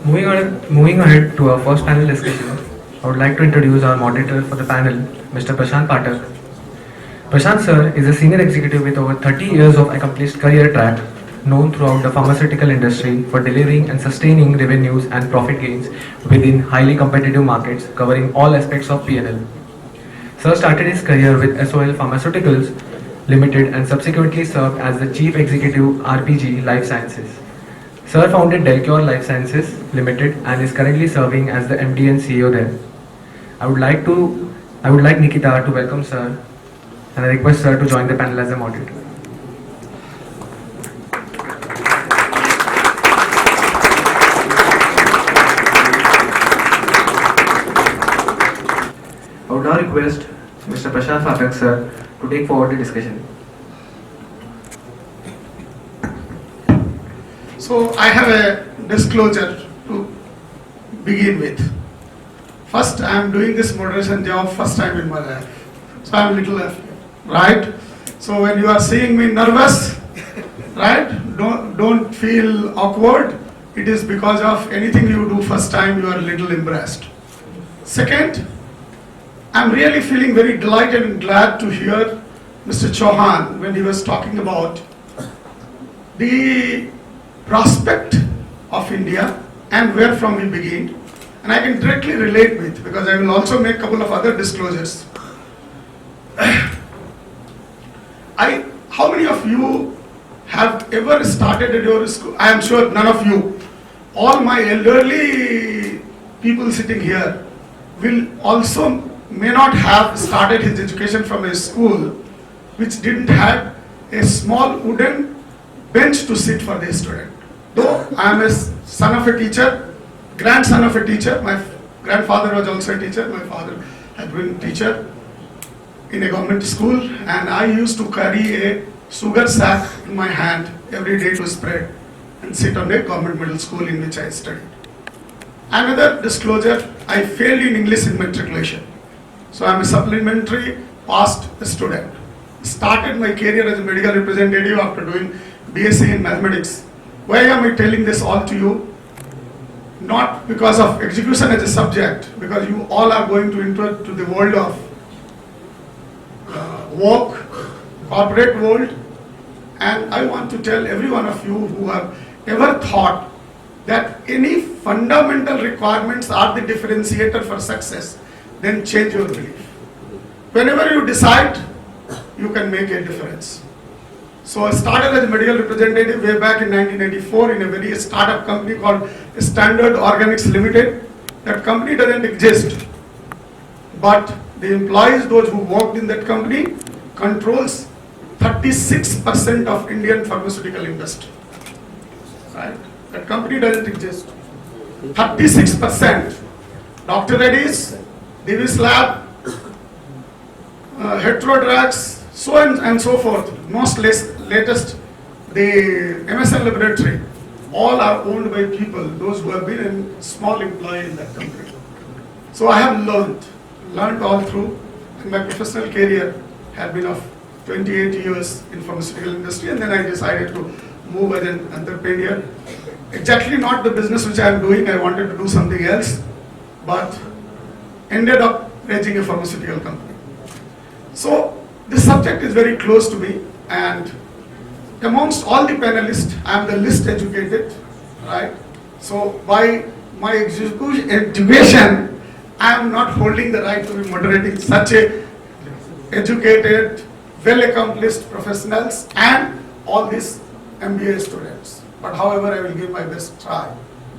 Moving ahead to our first panel discussion, I would like to introduce our moderator for the panel, Mr. Prashant Pathak. Prashant sir is a senior executive with over 30 years of accomplished career track, known throughout the pharmaceutical industry for delivering and sustaining revenues and profit gains within highly competitive markets covering all aspects of P&L. Sir started his career with SOL Pharmaceuticals Limited and subsequently served as the Chief Executive RPG Life Sciences. Sir founded Delcure Life Sciences Limited and is currently serving as the MD and CEO there. I would like Nikita to welcome Sir and I request Sir to join the panel as a moderator. I would now request Mr. Prashant Pathak Sir to take forward the discussion. So I have a disclosure to begin with. First, I am doing this moderation job first time in my life. So I am little right. So when you are seeing me nervous, right, don't feel awkward. It is because of anything you do first time you are a little embarrassed. Second, I am really feeling very delighted and glad to hear Mr. Chauhan when he was talking about the prospect of India and where from we begin, and I can directly relate with because I will also make a couple of other disclosures. How many of you have ever started at your school? I am sure none of you. All my elderly people sitting here will also may not have started his education from a school which didn't have a small wooden bench to sit for the student. Though I am a son of a teacher, grandson of a teacher, my grandfather was also a teacher, my father had been a teacher in a government school, and I used to carry a sugar sack in my hand every day to spread and sit on a government middle school in which I studied. Another disclosure, I failed in English in matriculation. So I am a supplementary passed student. Started my career as a medical representative after doing BSc in mathematics. Why am I telling this all to you? Not because of execution as a subject, because you all are going to enter to the world of work, corporate world, and I want to tell every one of you who have ever thought that any fundamental requirements are the differentiator for success, then change your belief. Whenever you decide, you can make a difference. So I started as a medical representative way back in 1984 in a very startup company called Standard Organics Limited. That company doesn't exist, but the employees, those who worked in that company, controls 36% of Indian pharmaceutical industry. Right? That company doesn't exist. 36%. Dr. Reddy's, Divi's Lab, Hetero Drugs, so on and so forth. Most latest, the MSN laboratory, all are owned by people, those who have been a small employee in that company. So I have learned all through, and my professional career had been of 28 years in pharmaceutical industry, and then I decided to move as an entrepreneur. Exactly not the business which I am doing, I wanted to do something else, but ended up raising a pharmaceutical company. So this subject is very close to me, and amongst all the panelists, I am the least educated, right? So by my education, I am not holding the right to be moderating such a educated, well-accomplished professionals and all these MBA students. But however, I will give my best try,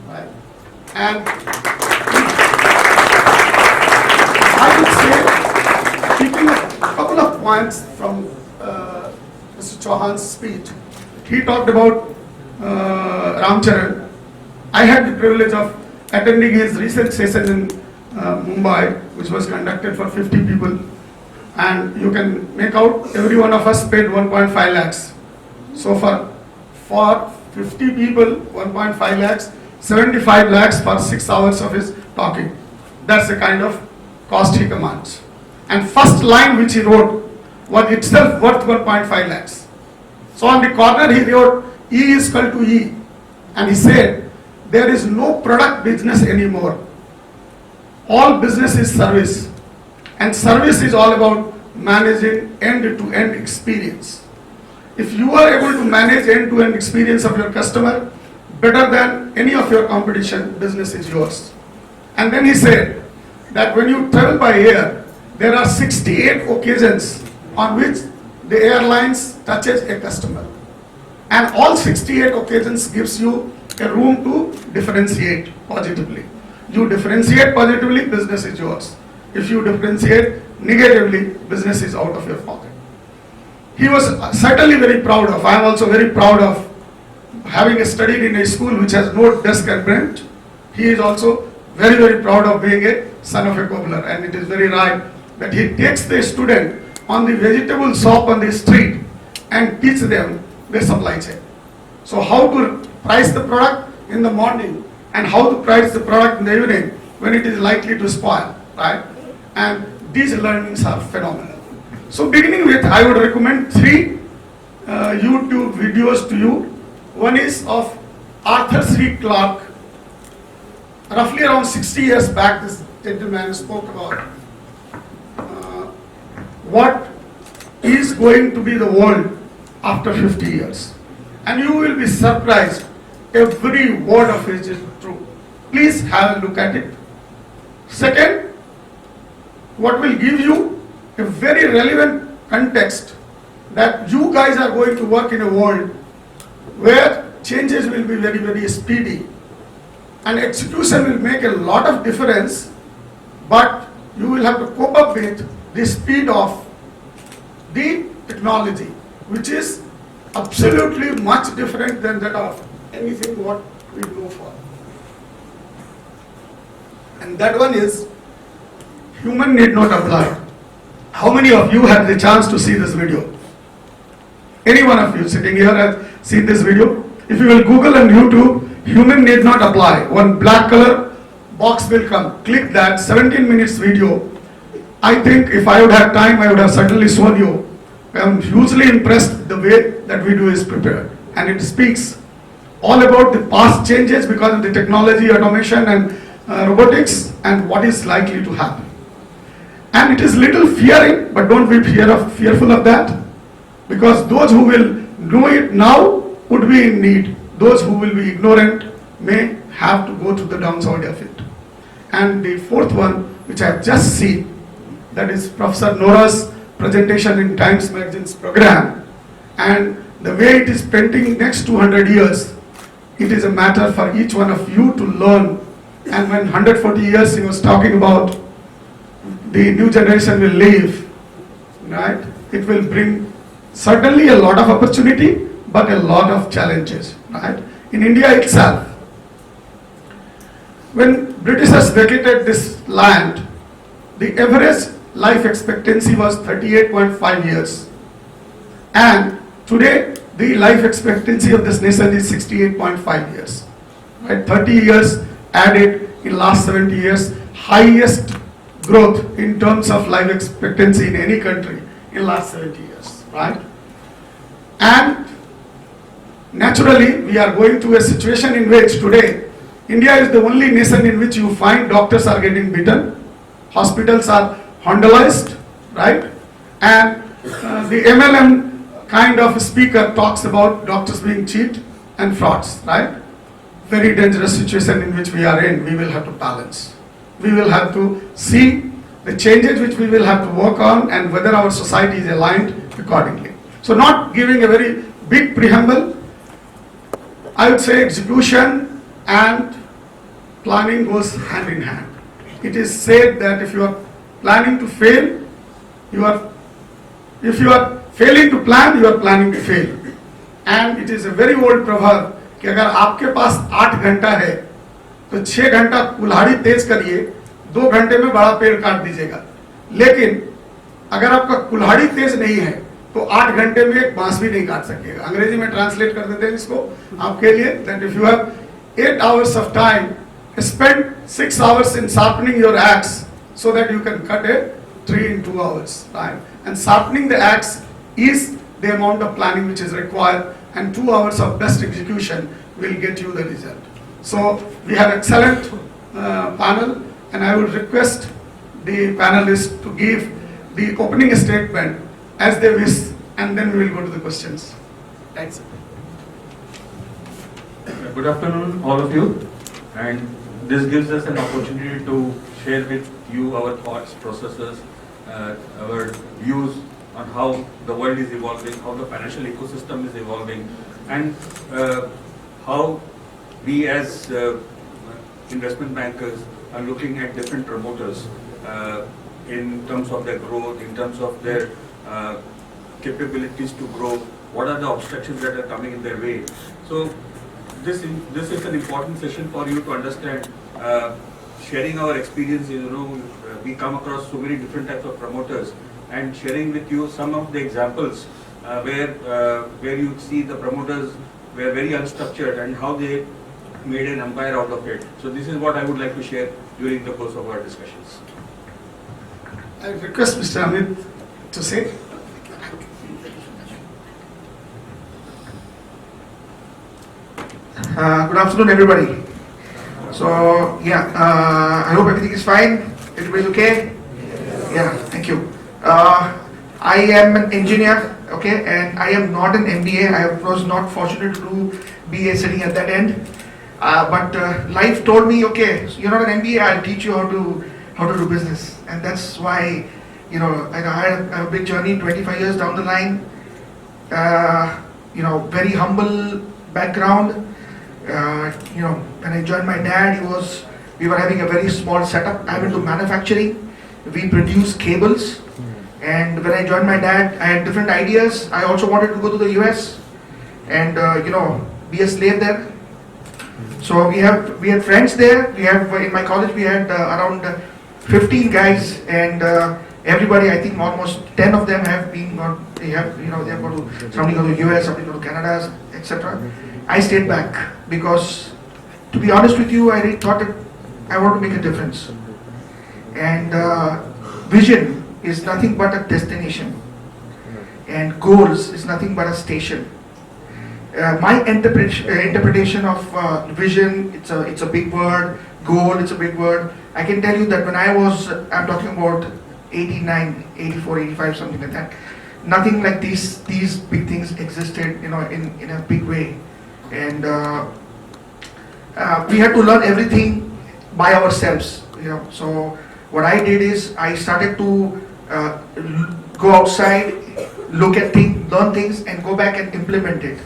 right? And I would say, keeping a couple of points from Mr. Chauhan's speech. He talked about Ramcharan. I had the privilege of attending his recent session in Mumbai, which was conducted for 50 people. And you can make out every one of us paid 1.5 lakhs. So for 50 people, 1.5 lakhs, 75 lakhs for 6 hours of his talking. That's the kind of cost he commands. And first line which he wrote was itself worth 1.5 lakhs. So on the corner he wrote E is equal to E. And he said, there is no product business anymore. All business is service, and service is all about managing end-to-end experience. If you are able to manage end-to-end experience of your customer better than any of your competition, business is yours. And then he said that when you travel by air, there are 68 occasions on which the airlines touches a customer. And all 68 occasions gives you a room to differentiate positively. You differentiate positively, business is yours. If you differentiate negatively, business is out of your pocket. He was certainly very proud of, I am also very proud of having studied in a school which has no desk and bench. He is also very, very proud of being a son of a cobbler, and it is very right that he takes the student on the vegetable shop on the street and teach them the supply chain. So how to price the product in the morning and how to price the product in the evening when it is likely to spoil, right? And these learnings are phenomenal. So beginning with, I would recommend 3 YouTube videos to you. One is of Arthur C. Clarke. Roughly around 60 years back, this gentleman spoke about what is going to be the world after 50 years. And you will be surprised, every word of it is true. Please have a look at it. Second, what will give you a very relevant context that you guys are going to work in a world where changes will be very, very speedy and execution will make a lot of difference, but you will have to cope up with the speed of the technology, which is absolutely much different than that of anything what we go for. And that one is, human need not apply. How many of you had the chance to see this video? Any one of you sitting here has seen this video? If you will Google and YouTube, human need not apply, one black color box will come. Click that, 17 minutes video. I think if I would have time, I would have certainly shown you. I am hugely impressed the way that video is prepared. And it speaks all about the past changes because of the technology, automation and robotics and what is likely to happen. And it is little fearing, but don't be fearful of that. Because those who will know it now would be in need. Those who will be ignorant may have to go through the downside of it. And the fourth one, which I have just seen, that is Professor Nora's presentation in Times Magazine's program. And the way it is painting next 200 years, it is a matter for each one of you to learn. And when 140 years he was talking about the new generation will leave, right? It will bring certainly a lot of opportunity, but a lot of challenges, right? In India itself, when Britishers vacated this land, the average life expectancy was 38.5 years. And today, the life expectancy of this nation is 68.5 years. Right? 30 years added in last 70 years, highest growth in terms of life expectancy in any country in last 70 years, right? And naturally, we are going to a situation in which today, India is the only nation in which you find doctors are getting beaten, hospitals are vandalized, right? And the MLM kind of speaker talks about doctors being cheat and frauds, right? Very dangerous situation in which we are in. We will have to balance. We will have to see the changes which we will have to work on and whether our society is aligned accordingly. So not giving a very big preamble, I would say execution and planning goes hand in hand. It is said that if you are planning to fail, if you are failing to plan, you are planning to fail. And it is a very old proverb कि अगर आपके पास 8 घंटा है तो 6 घंटा कुल्हाड़ी तेज करिए, 2 घंटे में बड़ा पेड़ काट दीजिएगा. लेकिन अगर आपका कुल्हाड़ी तेज नहीं है तो 8 घंटे में एक बांस भी नहीं काट सकेगा. अंग्रेजी में ट्रांसलेट कर देते हैं इसको आपके लिए, that if you have 8 hours of time, spend 6 hours in sharpening your axe so that you can cut a tree in 2 hours, right? And sharpening the axe is the amount of planning which is required, and 2 hours of best execution will get you the result. So we have excellent panel, and I would request the panelists to give the opening statement as they wish, and then we will go to the questions. Thanks. Good afternoon, all of you, and this gives us an opportunity to share with you our thoughts, processes, our views on how the world is evolving, how the financial ecosystem is evolving, and how we as investment bankers are looking at different promoters in terms of their growth, in terms of their capabilities to grow, what are the obstructions that are coming in their way. So this is an important session for you to understand, sharing our experiences. You know, we come across so many different types of promoters, and sharing with you some of the examples where you see the promoters were very unstructured and how they made an empire out of it. So this is what I would like to share during the course of our discussions. I request Mr. Amit to say. Good afternoon, everybody. So, I hope everything is fine. Everybody's okay? Yeah, thank you. I am an engineer, okay, and I am not an MBA. I was not fortunate to do BA sitting at that end. But life told me, okay, so you're not an MBA, I'll teach you how to do business. And that's why, you know, I had a big journey, 25 years down the line. Very humble background. When I joined my dad, we were having a very small setup. I'm into manufacturing. We produce cables. And when I joined my dad, I had different ideas. I also wanted to go to the US and, be a slave there. So we had friends there. In my college, we had around 15 guys, and everybody, I think almost 10 of them have gone to, somebody go to US, somebody go to Canada, etc. I stayed back because, to be honest with you, I really thought that I want to make a difference. And vision is nothing but a destination, and goals is nothing but a station. My interpretation of vision, it's a big word. Goal, it's a big word. I can tell you that when I'm talking about 89, 84, 85, something like that. Nothing like these big things existed, in a big way. And we had to learn everything by ourselves, So what I did is I started to go outside, look at things, learn things, and go back and implement it.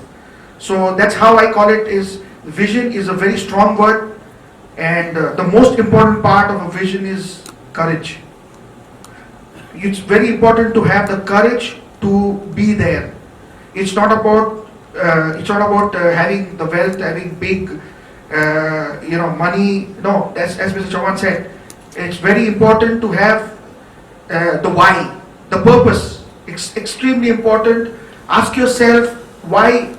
So that's how I call it. Is vision is a very strong word, and the most important part of a vision is courage. It's very important to have the courage to be there. It's not about having the wealth, having big money. No, as Mr. Chauhan said, it's very important to have the why, the purpose. It's extremely important. Ask yourself why.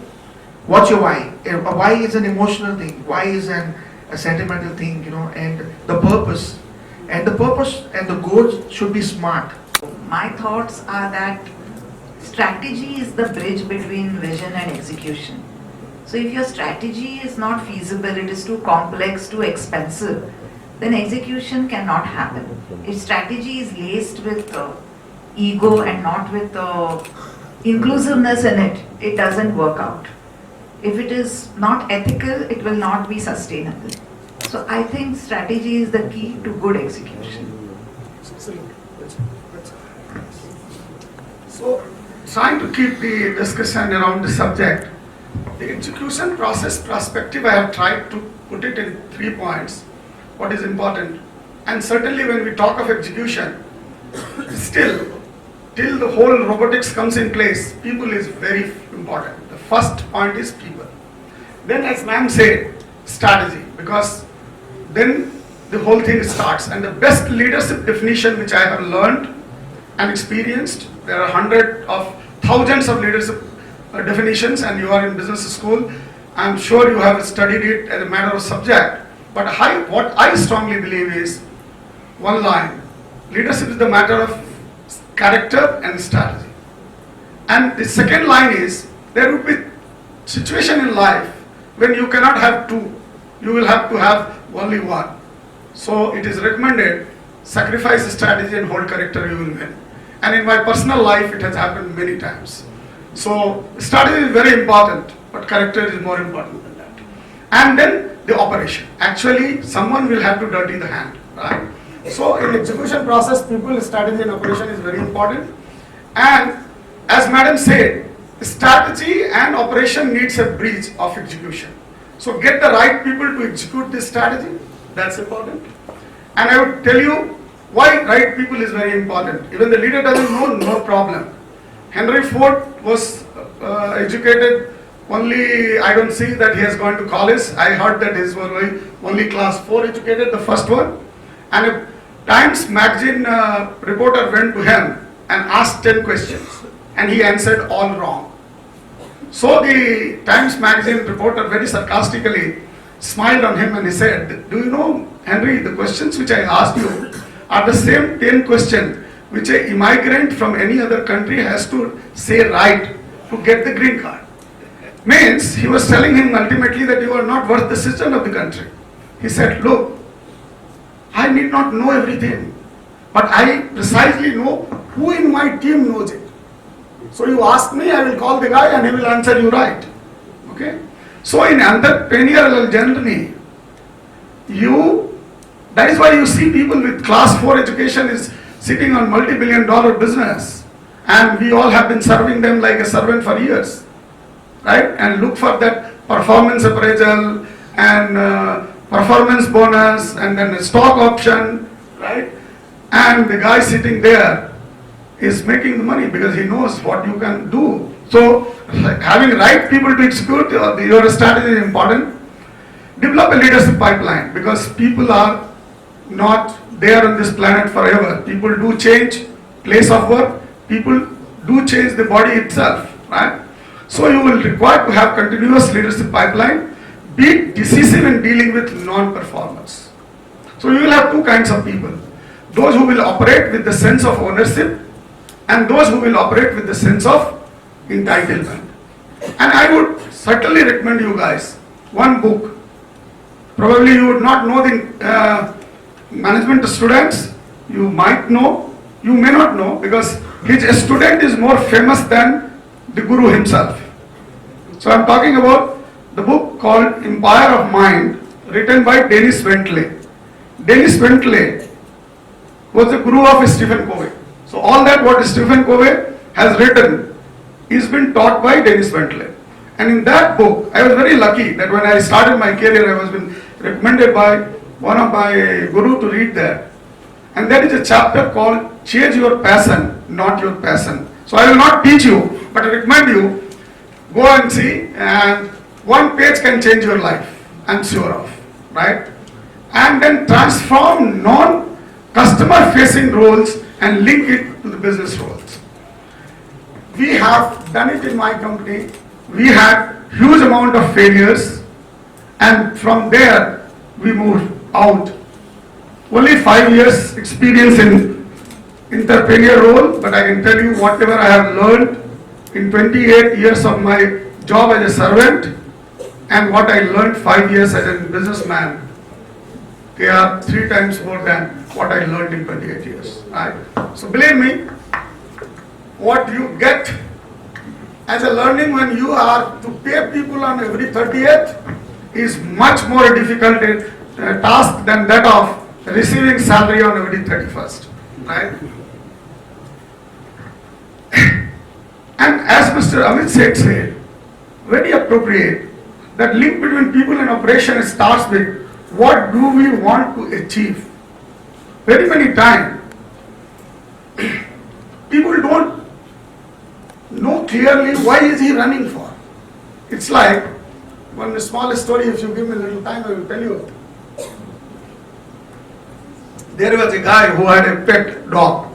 What's your why? Why is an emotional thing. Why is a sentimental thing, and the purpose. And the purpose and the goals should be smart. My thoughts are that strategy is the bridge between vision and execution. So if your strategy is not feasible, it is too complex, too expensive, then execution cannot happen. If strategy is laced with ego and not with inclusiveness in it, it doesn't work out. If it is not ethical, it will not be sustainable. So I think strategy is the key to good execution. So, trying to keep the discussion around the subject, the execution process perspective, I have tried to put it in 3 points. What is important? And certainly when we talk of execution, still, till the whole robotics comes in place, people is very important. The first point is people. Then, as ma'am said, strategy, because then the whole thing starts. And the best leadership definition which I have learned and experienced, there are thousands of leadership definitions, and you are in business school. I am sure you have studied it as a matter of subject. But what I strongly believe is one line: leadership is the matter of character and strategy. And the second line is, there will be situation in life when you cannot have two. you will have to have only one. So it is recommended, sacrifice strategy and hold character, you will win. And in my personal life, it has happened many times. So strategy is very important, but character is more important than that. And then the operation. Actually, someone will have to dirty the hand, right? So in execution process, people, strategy and operation is very important. And as madam said, strategy and operation needs a bridge of execution. So get the right people to execute this strategy, that's important. And I would tell you why right people is very important. Even the leader doesn't know, no problem. Henry Ford was educated only, I don't see that he has gone to college. I heard that he was only class 4 educated, the first one. And a Times magazine reporter went to him and asked 10 questions and he answered all wrong. So the Times magazine reporter very sarcastically smiled on him and he said, do you know, Henry, the questions which I asked you are the same 10 questions which an immigrant from any other country has to say right to get the green card. Means he was telling him ultimately that you are not worth the citizen of the country. He said, look, I need not know everything, but I precisely know who in my team knows it. So you ask me, I will call the guy and he will answer you right. Okay? So in entrepreneurial journey, that is why you see people with class 4 education is sitting on multi-billion-dollar business, and we all have been serving them like a servant for years, right? And look for that performance appraisal and performance bonus and then a stock option, right? And the guy sitting there is making the money because he knows what you can do. So having right people to execute your strategy is important. Develop a leadership pipeline because people are not there on this planet forever. People do change place of work. People do change the body itself, right? So you will require to have continuous leadership pipeline. Be decisive in dealing with non-performers. So you will have two kinds of people. Those who will operate with the sense of ownership and those who will operate with the sense of entitlement. And I would certainly recommend you guys one book. Probably you would not know the management students. You might know, you may not know because his student is more famous than the guru himself. So I'm talking about the book called Empire of Mind, written by Dennis Bentley. Dennis Bentley was the guru of Stephen Covey. So all that what Stephen Covey has written is been taught by Dennis Bentley. And in that book, I was very lucky that when I started my career, I was been recommended by one of my guru to read that. And there is a chapter called Change Your Passion, Not Your Passion. So I will not teach you, but I recommend you, go and see, and one page can change your life, I'm sure of, right? And then transform non-customer facing roles and link it to the business roles. We have done it in my company. We had huge amount of failures and from there we moved out. Only 5 years experience in entrepreneur role, but I can tell you whatever I have learned in 28 years of my job as a servant and what I learned 5 years as a businessman, they are 3 times more than what I learned in 28 years. Right? So believe me, what you get as a learning when you are to pay people on every 30th is much more difficult task than that of receiving salary on every 31st. Right? And as Mr. Amit Seth said, very appropriate, that link between people and operation starts with what do we want to achieve. Very many times, people don't know clearly why is he running for. It's like, one small story, if you give me a little time, I will tell you. There was a guy who had a pet dog.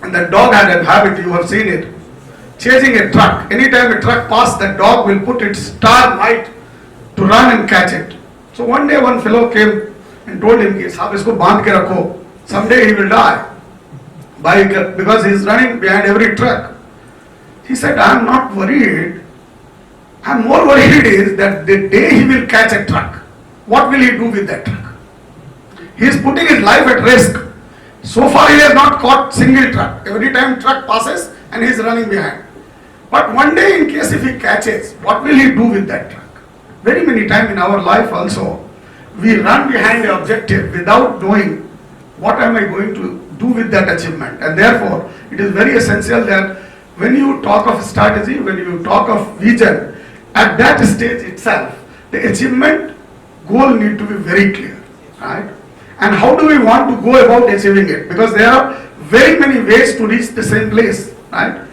And that dog had a habit, you have seen it, chasing a truck. Anytime a truck passed, that dog will put its star might to run and catch it. So one day one fellow came and told him, "Saab isko bandh ke rakho. Someday he will die because he is running behind every truck." He said, "I am not worried. I am more worried is that the day he will catch a truck. what will he do with that truck? He is putting his life at risk. So far he has not caught single truck. Every time truck passes and he is running behind. But one day in case if he catches, what will he do with that truck? Very many times in our life also, we run behind the objective without knowing what am I going to do with that achievement. And therefore, it is very essential that when you talk of strategy, when you talk of vision, at that stage itself, the achievement goal need to be very clear, right? And how do we want to go about achieving it? Because there are very many ways to reach the same place, right?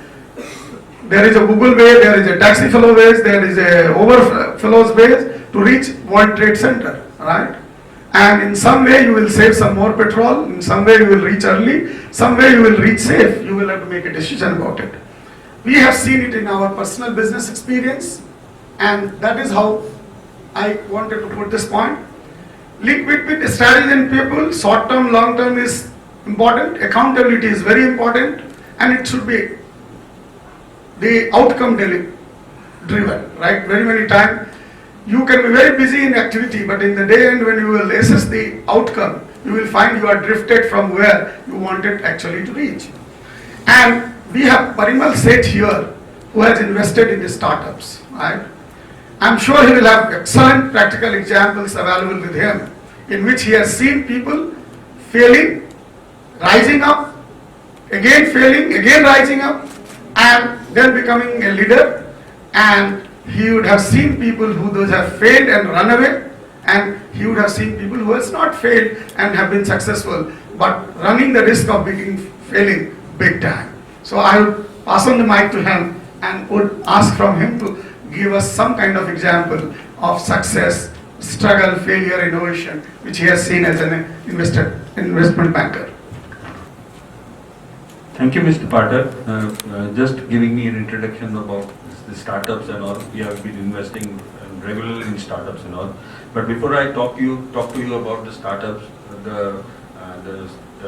There is a Google way, there is a taxi fellow ways, there is a overflows ways to reach World Trade Center, right? And in some way you will save some more petrol, in some way you will reach early, some way you will reach safe, you will have to make a decision about it. We have seen it in our personal business experience, and that is how I wanted to put this point. Link between strategy and people, short term, long term is important, accountability is very important, and it should be the outcome driven, right? Very many times you can be very busy in activity, but in the day end when you will assess the outcome, you will find you are drifted from where you wanted actually to reach. And we have Parimal Seth here who has invested in the startups, right? I'm sure he will have excellent practical examples available with him in which he has seen people failing, rising up, again failing, again rising up, and then becoming a leader. And he would have seen people who those have failed and run away, and he would have seen people who has not failed and have been successful, but running the risk of failing big time. So I would pass on the mic to him and would ask from him to give us some kind of example of success, struggle, failure, innovation, which he has seen as an investment banker. Thank you, Mr. Patel. Just giving me an introduction about the startups and all. We have been investing regularly in startups and all. But before I talk to you about the startups, the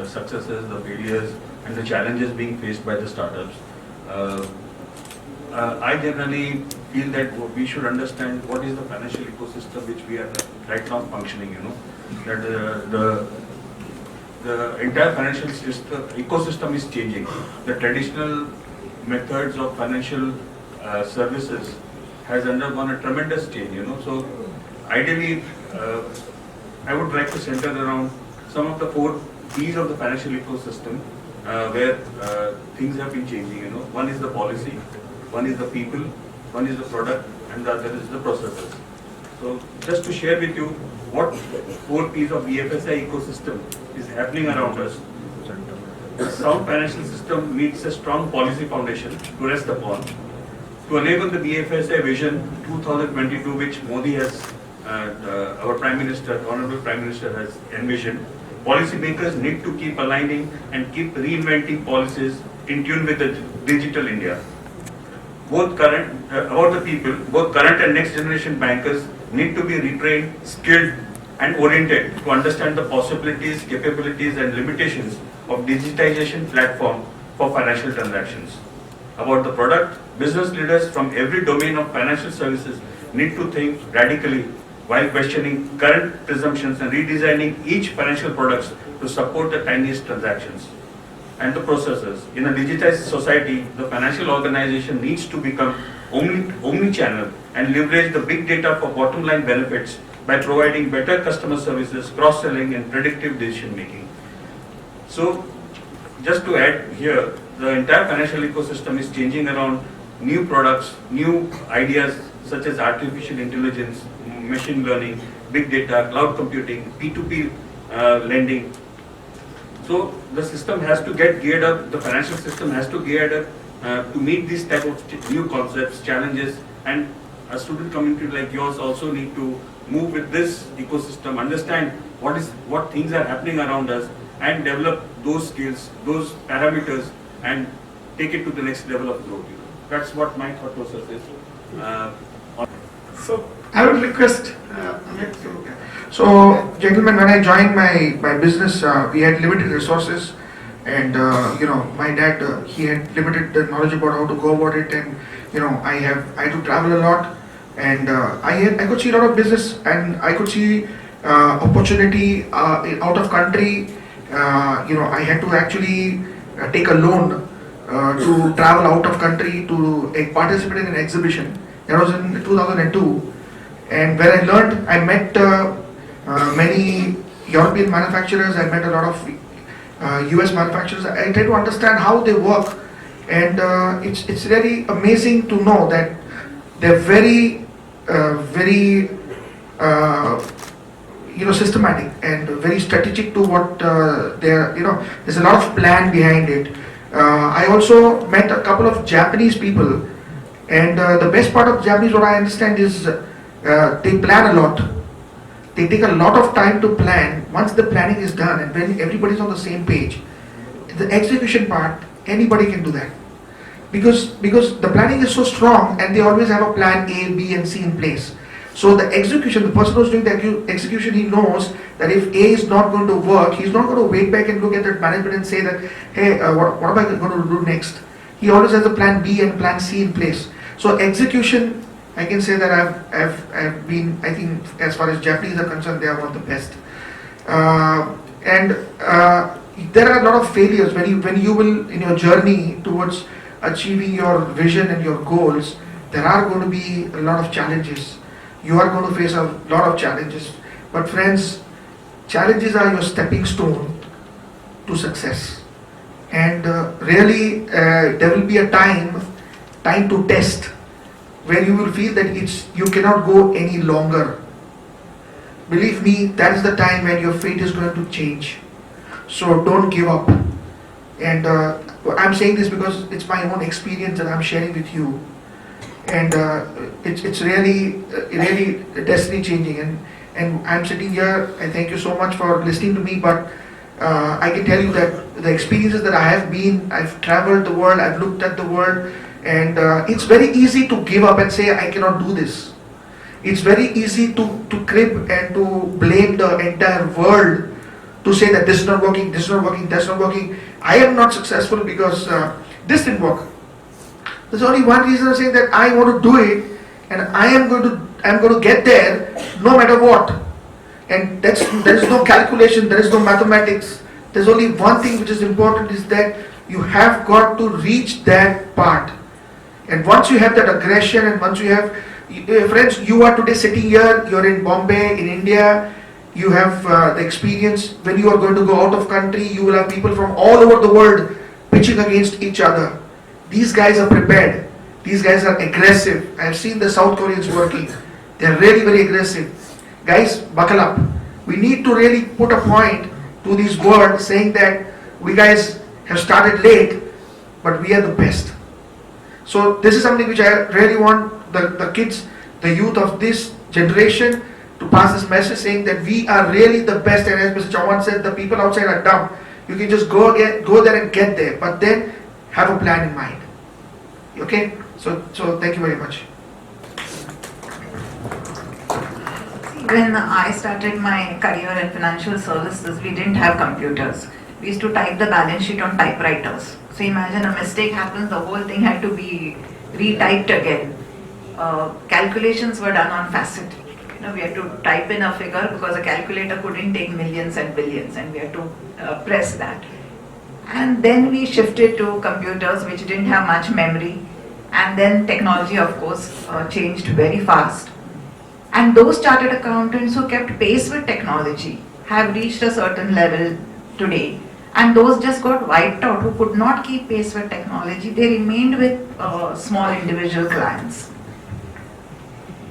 successes, the failures, and the challenges being faced by the startups, I generally feel that we should understand what is the financial ecosystem which we are right now functioning. That the entire financial system ecosystem is changing. The traditional methods of financial services has undergone a tremendous change. So ideally, I would like to center around some of the 4 P's of the financial ecosystem where things have been changing. One is the policy, one is the people, one is the product, and the other is the processes. So just to share with you what 4 P's of BFSI ecosystem is happening around us. A sound financial system needs a strong policy foundation to rest upon. To enable the BFSI vision 2022, which Modi has, our Prime Minister, Honorable Prime Minister has envisioned, policymakers need to keep aligning and keep reinventing policies in tune with the digital India. Both current and next generation bankers need to be retrained, skilled, and oriented to understand the possibilities, capabilities, and limitations of digitization platform for financial transactions. About the product, business leaders from every domain of financial services need to think radically while questioning current presumptions and redesigning each financial products to support the tiniest transactions. And the processes. In a digitized society, the financial organization needs to become omni-channel and leverage the big data for bottom line benefits by providing better customer services, cross-selling, and predictive decision making. So, just to add here, the entire financial ecosystem is changing around new products, new ideas such as artificial intelligence, machine learning, big data, cloud computing, P2P lending. So the system has to get geared up, the financial system has to gear up to meet these type of new concepts, challenges, and a student community like yours also need to move with this ecosystem, understand what things are happening around us, and develop those skills, those parameters, and take it to the next level of growth. That's what my thought process is. So I would request Amit to. So, gentlemen, when I joined my business, we had limited resources, and my dad he had limited the knowledge about how to go about it, and I had to travel a lot, and I could see a lot of business, and I could see opportunity out of country. I had to actually take a loan to travel out of country to participate in an exhibition. That was in 2002, and where I met many European manufacturers. I met a lot of US manufacturers. I try to understand how they work, and it's really amazing to know that they're very systematic and very strategic to what they're, there's a lot of plan behind it. I also met a couple of Japanese people, and the best part of Japanese, what I understand, is they plan a lot. They take a lot of time to plan. Once the planning is done and when everybody's on the same page, the execution part, anybody can do that. Because the planning is so strong, and they always have a plan A, B and C in place. So the execution, the person who's doing the execution, he knows that if A is not going to work, he's not going to wait back and look at that management and say that, hey, what am I going to do next? He always has a plan B and plan C in place. So execution, I can say that I've been, I think, as far as Japanese are concerned, they are one of the best. There are a lot of failures when you will, in your journey towards achieving your vision and your goals, there are going to be a lot of challenges. You are going to face a lot of challenges. But friends, challenges are your stepping stone to success. And really, there will be a time to test, where you will feel that you cannot go any longer. Believe me, that is the time when your fate is going to change. So don't give up. And I'm saying this because it's my own experience that I'm sharing with you. And it's really destiny changing. And I'm sitting here, I thank you so much for listening to me, but I can tell you that the experiences that I have been, I've traveled the world, I've looked at the world, and it's very easy to give up and say, I cannot do this. It's very easy to crib and to blame the entire world, to say that this is not working, this is not working, that's not working. I am not successful because this didn't work. There's only one reason I'm saying that I want to do it, and I'm going to get there no matter what. And there is no calculation, there is no mathematics. There's only one thing which is important, is that you have got to reach that part. And once you have that aggression, and once you have, friends, you are today sitting here, you're in Bombay, in India, you have the experience. When you are going to go out of country, you will have people from all over the world pitching against each other. These guys are prepared. These guys are aggressive. I have seen the South Koreans working. They are really very aggressive. Guys, buckle up. We need to really put a point to this word saying that we guys have started late, but we are the best. So this is something which I really want the kids, the youth of this generation, to pass this message, saying that we are really the best. And as Mr. Chauhan said, the people outside are dumb. You can just go there and get there, but then have a plan in mind. Okay? So thank you very much. When I started my career in financial services, we didn't have computers. We used to type the balance sheet on typewriters. So imagine a mistake happens, the whole thing had to be retyped again. Calculations were done on facet. We had to type in a figure because a calculator couldn't take millions and billions, and we had to press that. And then we shifted to computers which didn't have much memory, and then technology, of course, changed very fast. And those chartered accountants who kept pace with technology have reached a certain level today. And those just got wiped out who could not keep pace with technology. They remained with small individual clients.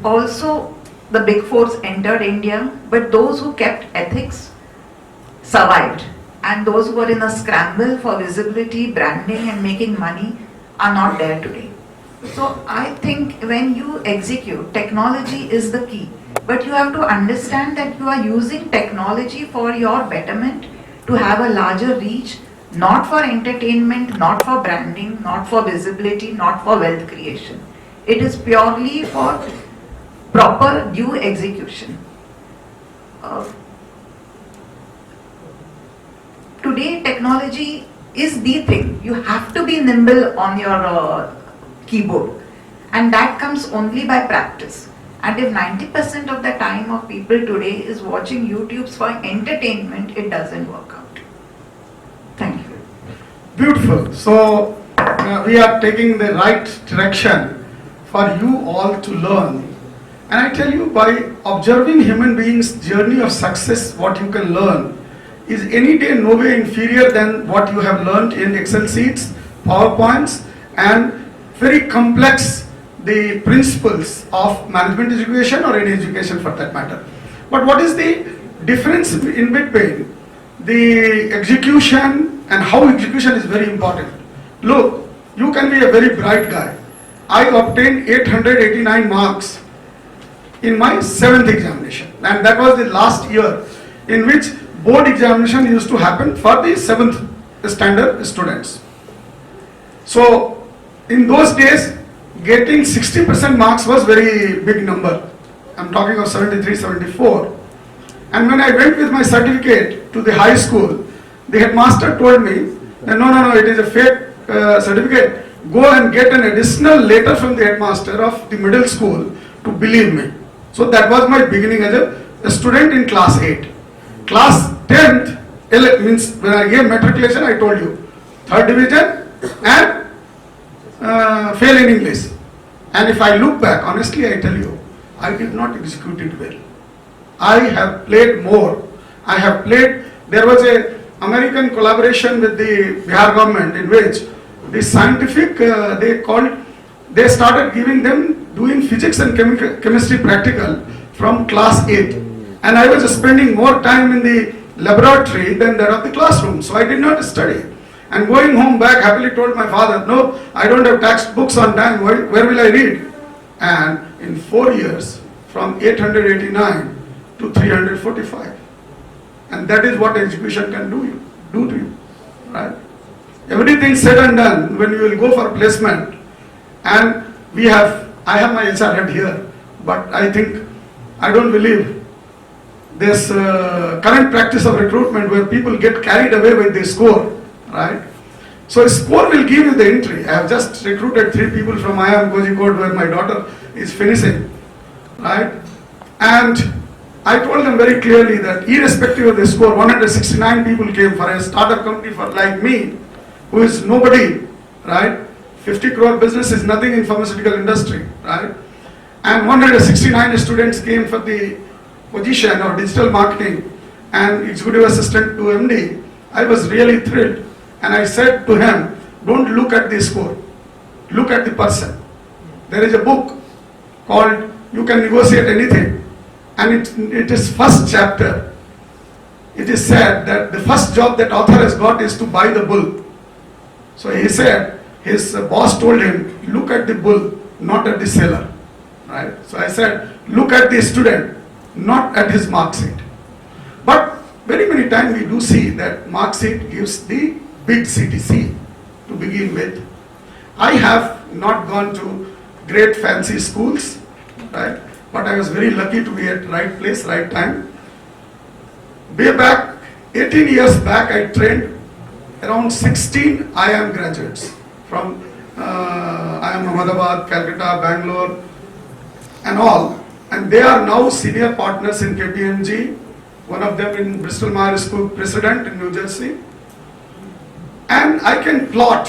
Also, the big fours entered India, but those who kept ethics survived. And those who were in a scramble for visibility, branding and making money are not there today. So I think when you execute, technology is the key. But you have to understand that you are using technology for your betterment, to have a larger reach, not for entertainment, not for branding, not for visibility, not for wealth creation. It is purely for proper due execution. Today, technology is the thing. You have to be nimble on your keyboard, and that comes only by practice. And if 90% of the time of people today is watching YouTubes for entertainment, it doesn't work out. Thank you. Beautiful. So we are taking the right direction for you all to learn. And I tell you, by observing human beings' journey of success, what you can learn is any day no way inferior than what you have learned in Excel sheets, PowerPoints, and very complex the principles of management education or any education for that matter. But what is the difference in between the execution and how execution is very important? Look, you can be a very bright guy. I obtained 889 marks in my 7th examination, and that was the last year in which board examination used to happen for the 7th standard students. So in those days, getting 60% marks was very big number. I'm talking of 73, 74. And when I went with my certificate to the high school, the headmaster told me that no, it is a fake certificate. Go and get an additional letter from the headmaster of the middle school to believe me. So that was my beginning as a student in class 8. Class 10th, means when I gave matriculation, I told you, 3rd division and fail in English. And if I look back, honestly I tell you, I did not execute it well. I have played more. I have played, there was a American collaboration with the Bihar government in which the scientific, they started giving them doing physics and chemistry practical from class 8. And I was spending more time in the laboratory than that of the classroom. So I did not study. And going home back, happily told my father, no, I don't have textbooks on time, where will I read? And in 4 years, from 889 to 345. And that is what education can do to you, right? Everything said and done, when you will go for placement, and I have my HR head here, but I don't believe this current practice of recruitment where people get carried away with the score, right? So a score will give you the entry. I have just recruited 3 people from IIM Kozhikode where my daughter is finishing, right? And I told them very clearly that irrespective of the score, 169 people came for a startup company like me, who is nobody, right? 50 crore business is nothing in pharmaceutical industry, right? And 169 students came for the position of digital marketing and executive assistant to MD. I was really thrilled. And I said to him, don't look at the score, look at the person. There is a book called You Can Negotiate Anything. And it is first chapter. It is said that the first job that author has got is to buy the bull. So he said, his boss told him, look at the bull, not at the seller. Right? So I said, look at the student, not at his mark sheet. But very many times we do see that mark sheet gives the big CTC to begin with. I have not gone to great fancy schools, right? But I was very lucky to be at right place, right time. Way back, 18 years back, I trained around 16 IIM graduates from IIM Ahmedabad, Calcutta, Bangalore, and all. And they are now senior partners in KPMG, one of them in Bristol Myers School president in New Jersey. And I can plot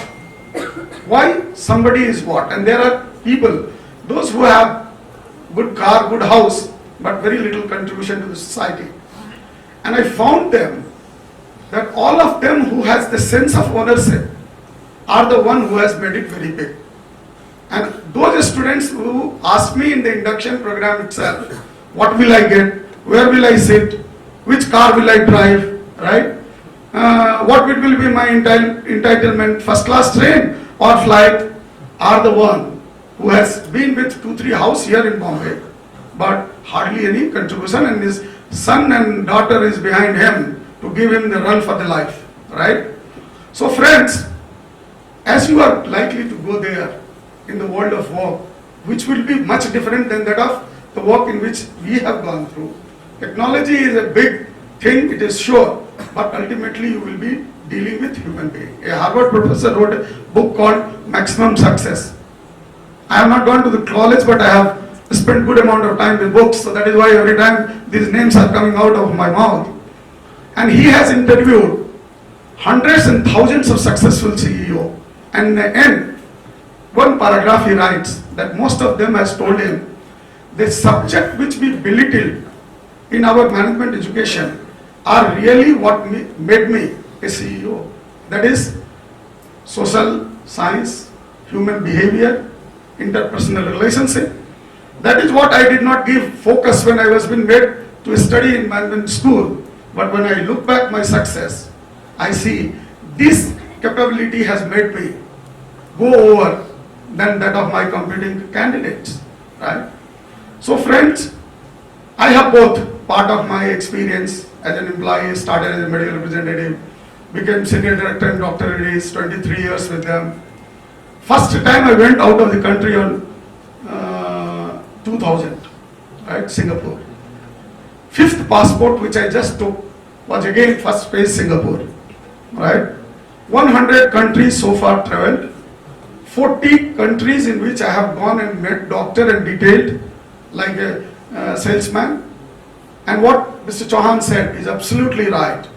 why somebody is what. And there are people, those who have good car, good house, but very little contribution to the society. And I found them that all of them who has the sense of ownership are the one who has made it very big. And those students who asked me in the induction program itself, what will I get, where will I sit, which car will I drive, right? What will be my entitlement, first class train or flight, are the one who has been with 2-3 house here in Bombay, but hardly any contribution, and his son and daughter is behind him to give him the run for the life, right? So friends, as you are likely to go there in the world of work, which will be much different than that of the work in which we have gone through. Technology is a big thing, it is sure, but ultimately you will be dealing with human being. A Harvard professor wrote a book called Maximum Success. I have not gone to the college, but I have spent good amount of time with books, so that is why every time these names are coming out of my mouth. And he has interviewed hundreds and thousands of successful CEO. And in the end, one paragraph he writes that most of them has told him the subject which we belittled in our management education are really what made me a CEO. That is social science, human behavior, interpersonal relationship. That is what I did not give focus when I was being made to study in management school. But when I look back my success, I see this capability has made me go over than that of my competing candidates, right? So friends, I have both part of my experience as an employee, started as a medical representative, became senior director in Dr. Reddy's, 23 years with them. First time I went out of the country on 2000, right, Singapore. Fifth passport which I just took was again first phase Singapore, right? 100 countries so far traveled, 40 countries in which I have gone and met doctor and detailed like a salesman. And what Mr. Chauhan said is absolutely right.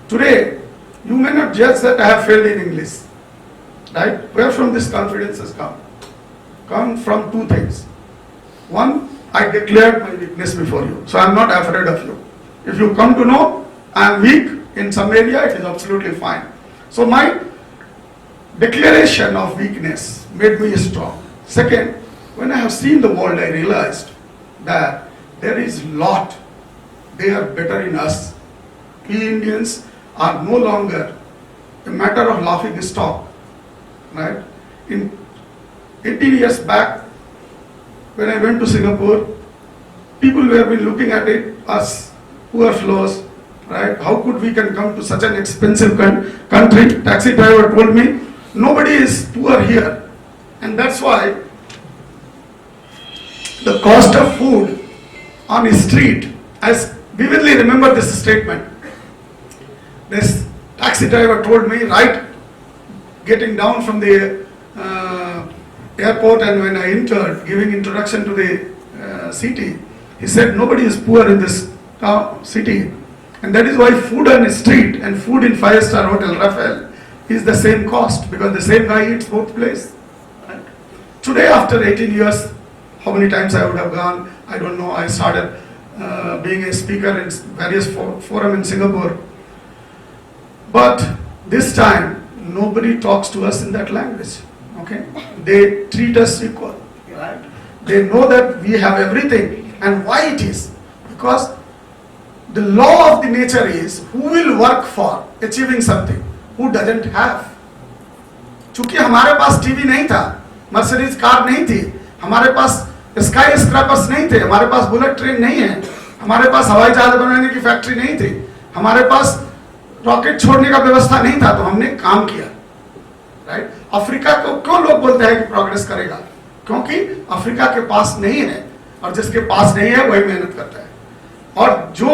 Today, you may not judge that I have failed in English, right? Where from this confidence has come? Come from two things. One, I declared my weakness before you, so I am not afraid of you. If you come to know I am weak in some area, it is absolutely fine. So my declaration of weakness made me strong. Second, when I have seen the world, I realized that there is lot they are better in us. We Indians are no longer a matter of laughing stock, right? In 18 years back, when I went to Singapore, people were been looking at it as poor fellows, right? How could we can come to such an expensive country? Taxi driver told me, nobody is poor here. And that's why the cost of food on the street, I vividly remember this statement. This taxi driver told me, right, getting down from the airport, and when I entered, giving introduction to the city, he said nobody is poor in this city, and that is why food on the street and food in 5-star hotel Rafael is the same cost, because the same guy eats both places. Right? Today, after 18 years, how many times I would have gone, I don't know. I started being a speaker in various forums in Singapore, but this time nobody talks to us in that language. Okay, they treat us equal, right? They know that we have everything, and why it is? Because the law of the nature is who will work for achieving something, who doesn't have. चूंकि हमारे पास TV नहीं था, Mercedes car नहीं थी, हमारे पास sky scrapers नहीं थे, हमारे पास बुलेट ट्रेन नहीं है, हमारे पास हवाई जहाज बनाने की फैक्ट्री नहीं थी, हमारे पास रॉकेट छोड़ने का व्यवस्था नहीं था, तो हमने काम किया, राइट? अफ्रीका को क्यों लोग बोलते हैं कि प्रोग्रेस करेगा? क्योंकि अफ्रीका के पास नहीं है, और जिसके पास नहीं है वही मेहनत करता है, और जो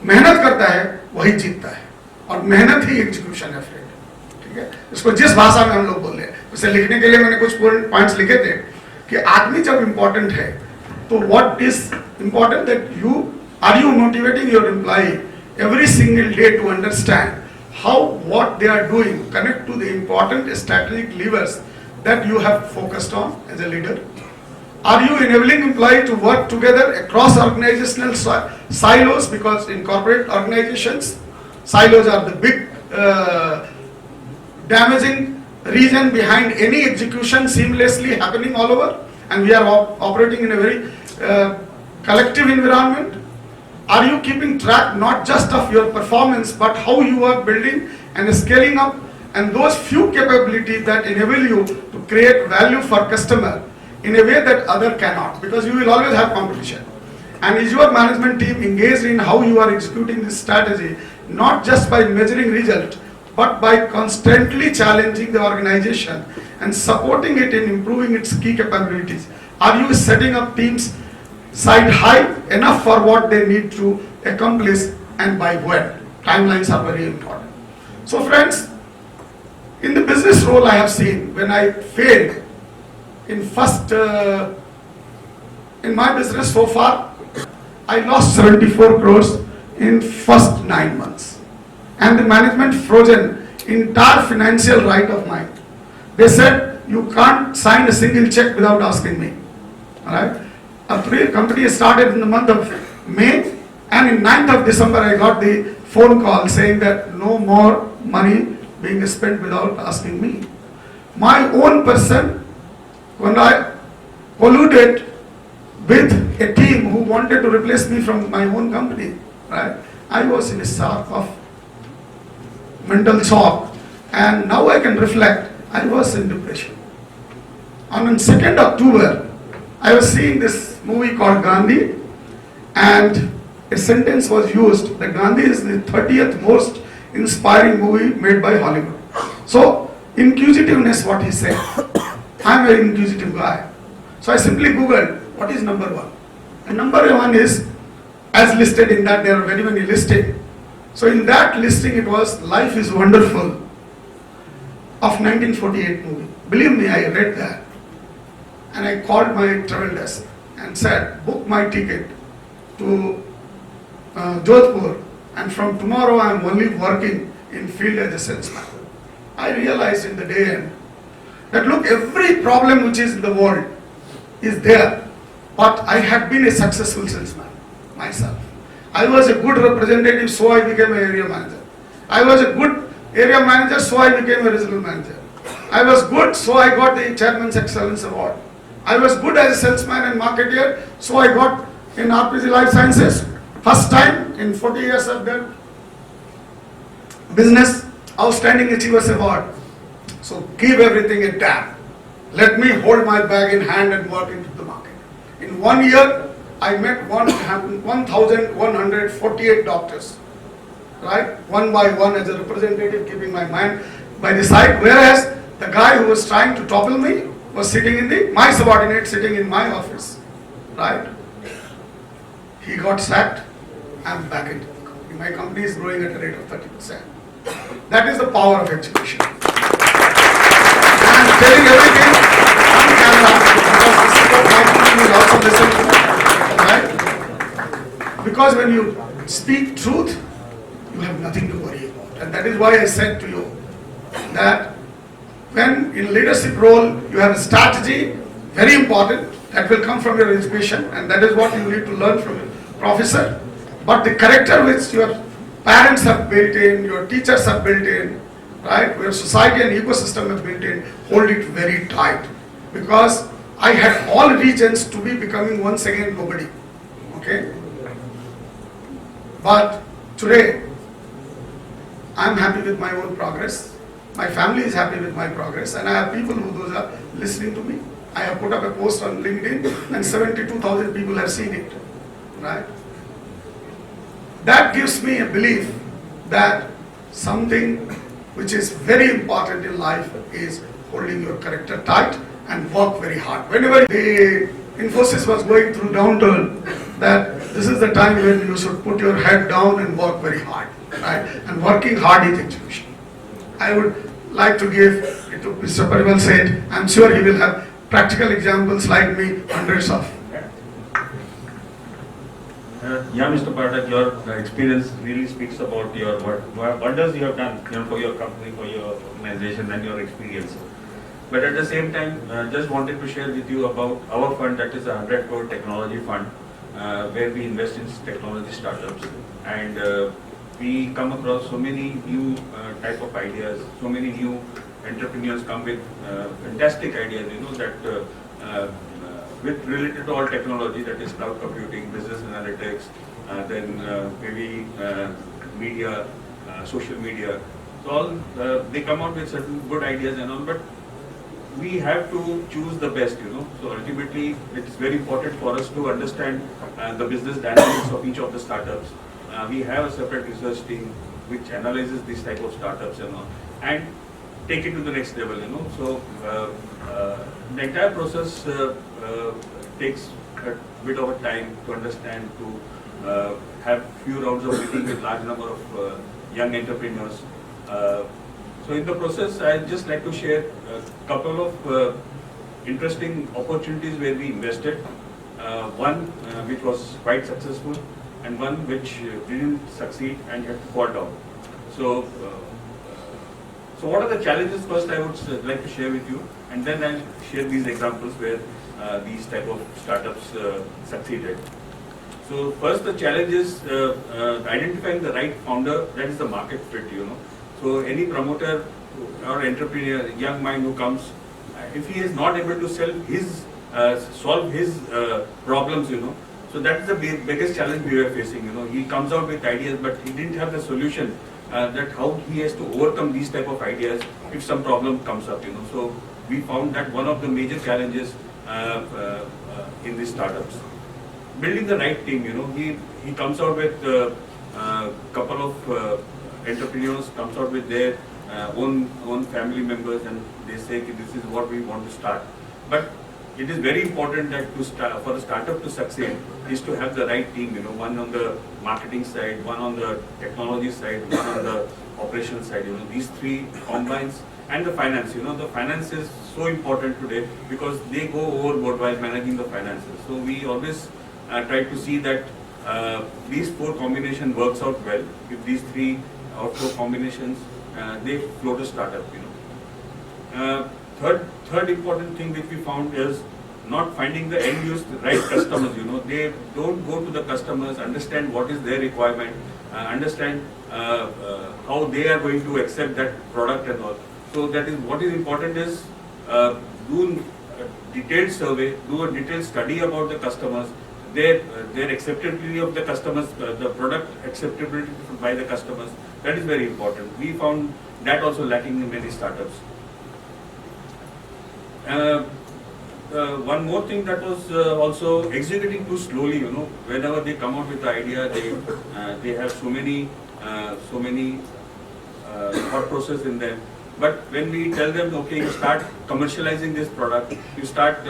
मेहनत करता है वही जीतता है, और मेहनत ही एग्जीक्यूशन है फ्रेंड, ठीक है? इसको जिस भाषा में हम लोग बोल रहे हैं, उसे लिखने के लिए मैंने कुछ पॉइंट्स लिखे थे कि आदमी जब इंपॉर्टेंट है तो what is important that you are you motivating your employee every single day to understand how what they are doing connect to the important strategic levers that you have focused on as a leader. Are you enabling employee to work together across organizational silos? Because in corporate organizations, silos are the big damaging reason behind any execution seamlessly happening all over, and we are operating in a very collective environment. Are you keeping track not just of your performance but how you are building and scaling up and those few capabilities that enable you to create value for customer in a way that other cannot, because you will always have competition? And is your management team engaged in how you are executing this strategy, not just by measuring result but by constantly challenging the organization and supporting it in improving its key capabilities? Are you setting up teams side high enough for what they need to accomplish and by when? Timelines are very important. So friends, in the business role I have seen when I failed in first in my business so far, I lost 74 crores in first 9 months. And the management frozen entire financial right of mine. They said, you can't sign a single check without asking me. Alright? A company started in the month of May, and in 9th of December I got the phone call saying that no more money being spent without asking me. My own person, when I colluded with a team who wanted to replace me from my own company, right? I was in a sort of mental shock, and now I can reflect, I was in depression. On 2nd October, I was seeing this movie called Gandhi, and a sentence was used that Gandhi is the 30th most inspiring movie made by Hollywood. So, inquisitiveness, what he said. I am a very inquisitive guy. So I simply googled, what is number one? And number one is, as listed in that, there are very many listed. So in that listing it was Life is Wonderful of 1948 movie. Believe me, I read that. And I called my travel desk and said, book my ticket to Jodhpur, and from tomorrow I am only working in field as a salesman. I realized in the day end that look, every problem which is in the world is there, but I had been a successful salesman myself. I was a good representative, so I became an area manager. I was a good area manager, so I became a regional manager. I was good, so I got the Chairman's Excellence Award. I was good as a salesman and marketeer, so I got in RPG Life Sciences, first time in 40 years of done business, Outstanding Achievers Award. So give everything a tap. Let me hold my bag in hand and walk into the market. In 1 year, I met 1,148 doctors, right? One by one as a representative, keeping my mind by the side. Whereas the guy who was trying to topple me was sitting in my subordinate sitting in my office, right? He got sacked. I'm back into the company. My company is growing at a rate of 30%. That is the power of education. I'm telling everything on camera because this is what my team will also listen to, right? Because when you speak truth, you have nothing to worry about. And that is why I said to you that when in leadership role you have a strategy, very important, that will come from your education, and that is what you need to learn from your professor. But the character which your parents have built in, your teachers have built in, right, where society and ecosystem have built in, hold it very tight. Because I had all regions to be becoming once again nobody. Okay? But today, I am happy with my own progress. My family is happy with my progress, and I have people who those are listening to me. I have put up a post on LinkedIn, and 72,000 people have seen it. Right? That gives me a belief that something which is very important in life is holding your character tight and work very hard. Whenever the Infosys was going through downturn, that this is the time when you should put your head down and work very hard, right? And working hard is execution. I would like to give it to Mr. Parimal said, I'm sure he will have practical examples like me, hundreds of. Yeah, Mr. Pathak, your experience really speaks about your wonders you have done, for your company, for your organization, and your experience. But at the same time, just wanted to share with you about our fund, that is a 100 crore technology fund, where we invest in technology startups, and we come across so many new type of ideas, so many new entrepreneurs come with fantastic ideas, that with related to all technology, that is cloud computing, business analytics, then maybe media, social media. So all they come out with certain good ideas and all, but we have to choose the best, So ultimately, it's very important for us to understand the business dynamics of each of the startups. We have a separate research team which analyzes these type of startups and all, and take it to the next level, So the entire process takes a bit of a time to understand, to have few rounds of meeting with large number of young entrepreneurs. So in the process, I'd just like to share a couple of interesting opportunities where we invested. one which was quite successful and one which didn't succeed and had to fall down. So, so what are the challenges? First, I would like to share with you, and then I'll share these examples where these type of startups succeeded. So first, the challenge is identifying the right founder. That is the market fit. So any promoter or entrepreneur, young mind who comes, if he is not able to solve his problems, so that is the biggest challenge we were facing. He comes out with ideas, but he didn't have the solution that how he has to overcome these type of ideas if some problem comes up. So we found that one of the major challenges in these startups. Building the right team, he comes out with a couple of entrepreneurs, comes out with their own family members, and they say this is what we want to start. But it is very important that for a startup to succeed is to have the right team, one on the marketing side, one on the technology side, one on the operations side. These three combines, and the finance. The finance is so important today because they go overboard while managing the finances. So we always try to see that these four combination works out well. If these three or four combinations, they float a startup. Third important thing which we found is not finding the end use right customers. They don't go to the customers, understand what is their requirement, understand how they are going to accept that product and all. So that is what is important is do a detailed survey, do a detailed study about the customers, their acceptability of the customers, the product acceptability by the customers. That is very important. We found that also lacking in many startups. One more thing that was also executing too slowly. Whenever they come out with the idea, they have so many thought process in them. But when we tell them, okay, you start commercializing this product, you start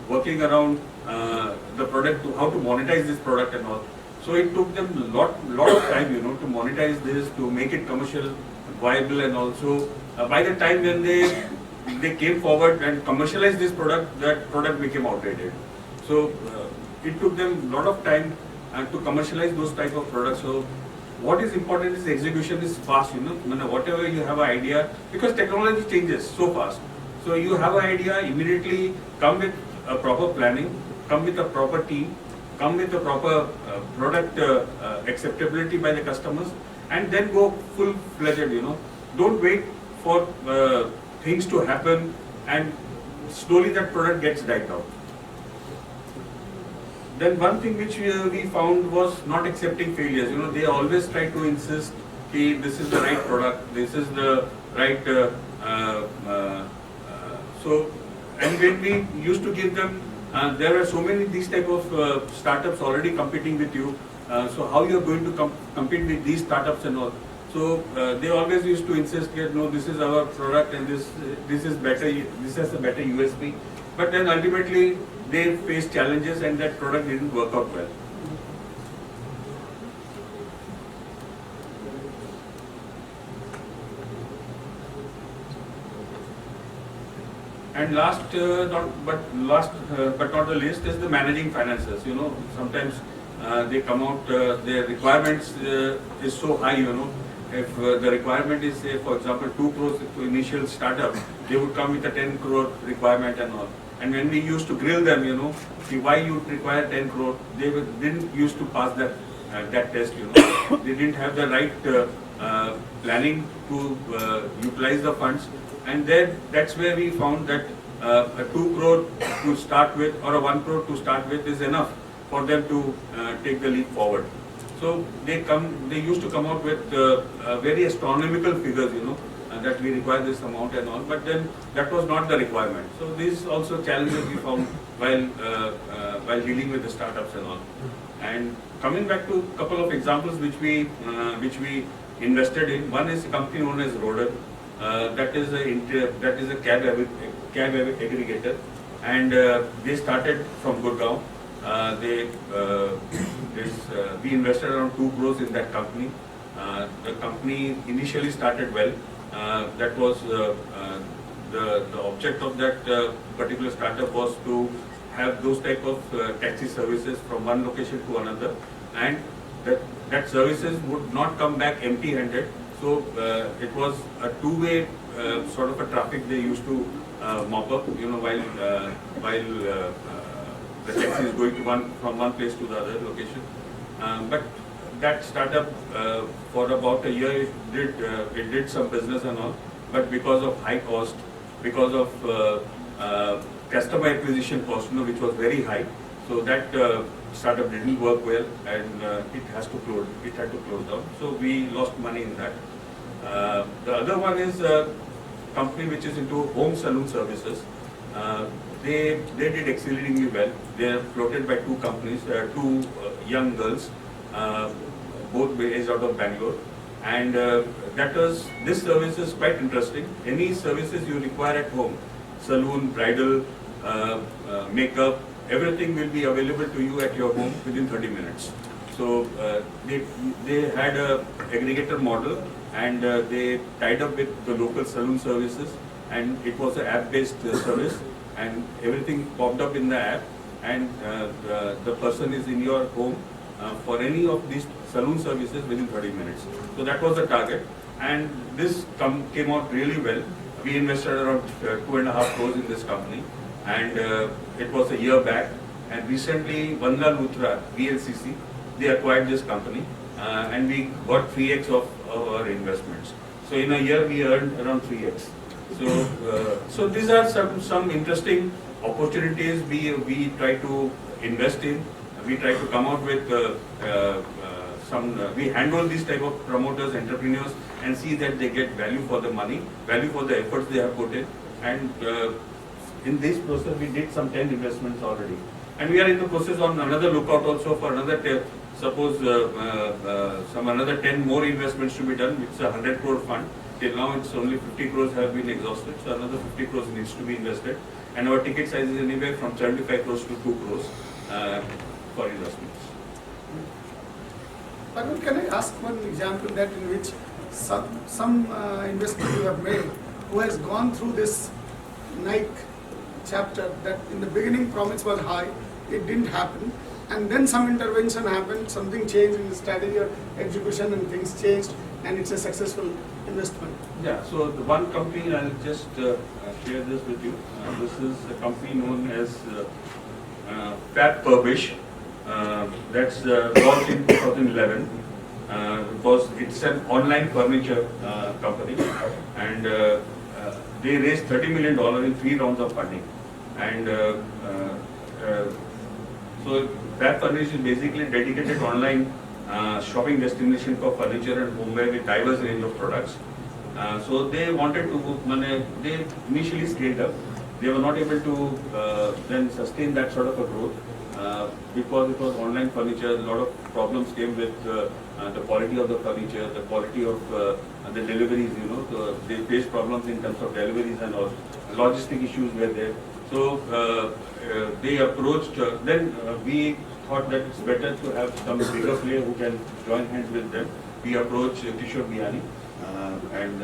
working around the product, how to monetize this product and all. So it took them a lot of time, to monetize this, to make it commercial viable, and also by the time when they came forward and commercialized this product, that product became outdated. So it took them a lot of time to commercialize those type of products. So what is important is execution is fast. Whatever you have an idea, because technology changes so fast. So you have an idea, immediately come with a proper planning, come with a proper team, come with a proper product acceptability by the customers, and then go full-fledged. Don't wait for things to happen and slowly that product gets died out. Then one thing which we found was not accepting failures. They always try to insist, okay, this is the right product, this is the right. So, and when we used to give them, there are so many these type of startups already competing with you. So how you are going to compete with these startups and all? So they always used to insist that no, this is our product and this is better. This has a better USP. But then ultimately they faced challenges and that product didn't work out well. And last but not the least is the managing finances. Sometimes they come out, their requirements is so high. If the requirement is, say, for example, 2 crores to initial startup, they would come with a 10 crore requirement and all. And when we used to grill them, see why you require 10 crore, they didn't used to pass that test. They didn't have the right planning to utilize the funds. And then that's where we found that a 2 crore to start with or a 1 crore to start with is enough for them to take the leap forward. So they used to come out with very astronomical figures, that we require this amount and all, but then that was not the requirement. So these also challenges we found while dealing with the startups and all. And coming back to a couple of examples which we invested in. One is a company known as Roder. That is a cab aggregator, and they started from Gurgaon. We invested around 2 crores in that company. The company initially started well. That was the object of that particular startup was to have those type of taxi services from one location to another, and that services would not come back empty-handed. So it was a two-way sort of a traffic they used to mop up, while the taxi is going to from one place to the other location. But that startup for about a year it did some business and all, but because of high cost, because of customer acquisition cost, which was very high, so that startup didn't work well, and it had to close down. So we lost money in that. The other one is a company which is into home salon services. They did exceedingly well. They are floated by two companies, two young girls, both based out of Bangalore. And this service is quite interesting. Any services you require at home, saloon, bridal, makeup, everything will be available to you at your home within 30 minutes. So they had a aggregator model, and they tied up with the local saloon services, and it was an app-based service, and everything popped up in the app, and the person is in your home for any of these saloon services within 30 minutes. So that was the target, and this came out really well. We invested around 2.5 crores in this company, and it was a year back. And recently, Vandana Luthra, VLCC, they acquired this company, and we got 3x of our investments. So in a year, we earned around 3x. So these are some interesting opportunities we try to invest in. We try to come out with we handle these type of promoters, entrepreneurs, and see that they get value for the money, value for the efforts they have put in. And in this process, we did some 10 investments already. And we are in the process on another lookout also for another 10. Suppose another 10 more investments to be done. It's a 100 crore fund. Till now, it's only 50 crores have been exhausted. So another 50 crores needs to be invested. And our ticket size is anywhere from 75 crores to 2 crores for investments. But can I ask one example that in which some investment you have made who has gone through this Nike chapter that in the beginning promise was high, it didn't happen, and then some intervention happened, something changed in the strategy or execution and things changed, and it's a successful investment. Yeah, so the one company, I'll just share this with you. This is a company known as Fab Furbish. That's launched in 2011. Because it's an online furniture company, and they raised $30 million in 3 rounds of funding. And so Fab Furnish is basically dedicated online shopping destination for furniture and homeware with diverse range of products. So they wanted to, they initially scaled up. They were not able to then sustain that sort of a growth because it was online furniture. A lot of problems came with the quality of the furniture, the quality of the deliveries. They faced problems in terms of deliveries and all. Logistic issues were there. So they approached. Then we thought that it's better to have some bigger player who can join hands with them. We approached Kishore Biyani, and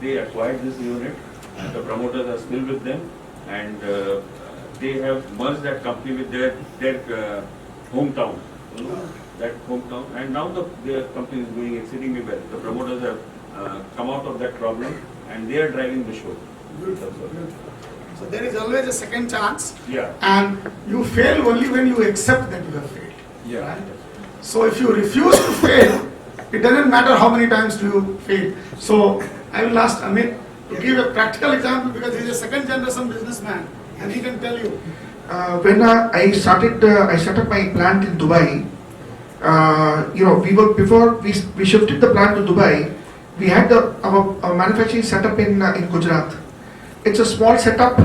they acquired this unit. The promoters are still with them, and they have merged that company with their hometown. And now their company is doing exceedingly well. The promoters have come out of that problem, and they are driving the show. Beautiful, beautiful. So there is always a second chance, Yeah. and you fail only when you accept that you have failed. Yeah. Right? So if you refuse to fail, it doesn't matter how many times do you fail. So I will ask Amit to give a practical example because he is a second generation businessman and he can tell you. When I set up my plant in Dubai. Before we shifted the plant to Dubai, we had our manufacturing setup in Gujarat. It's a small setup.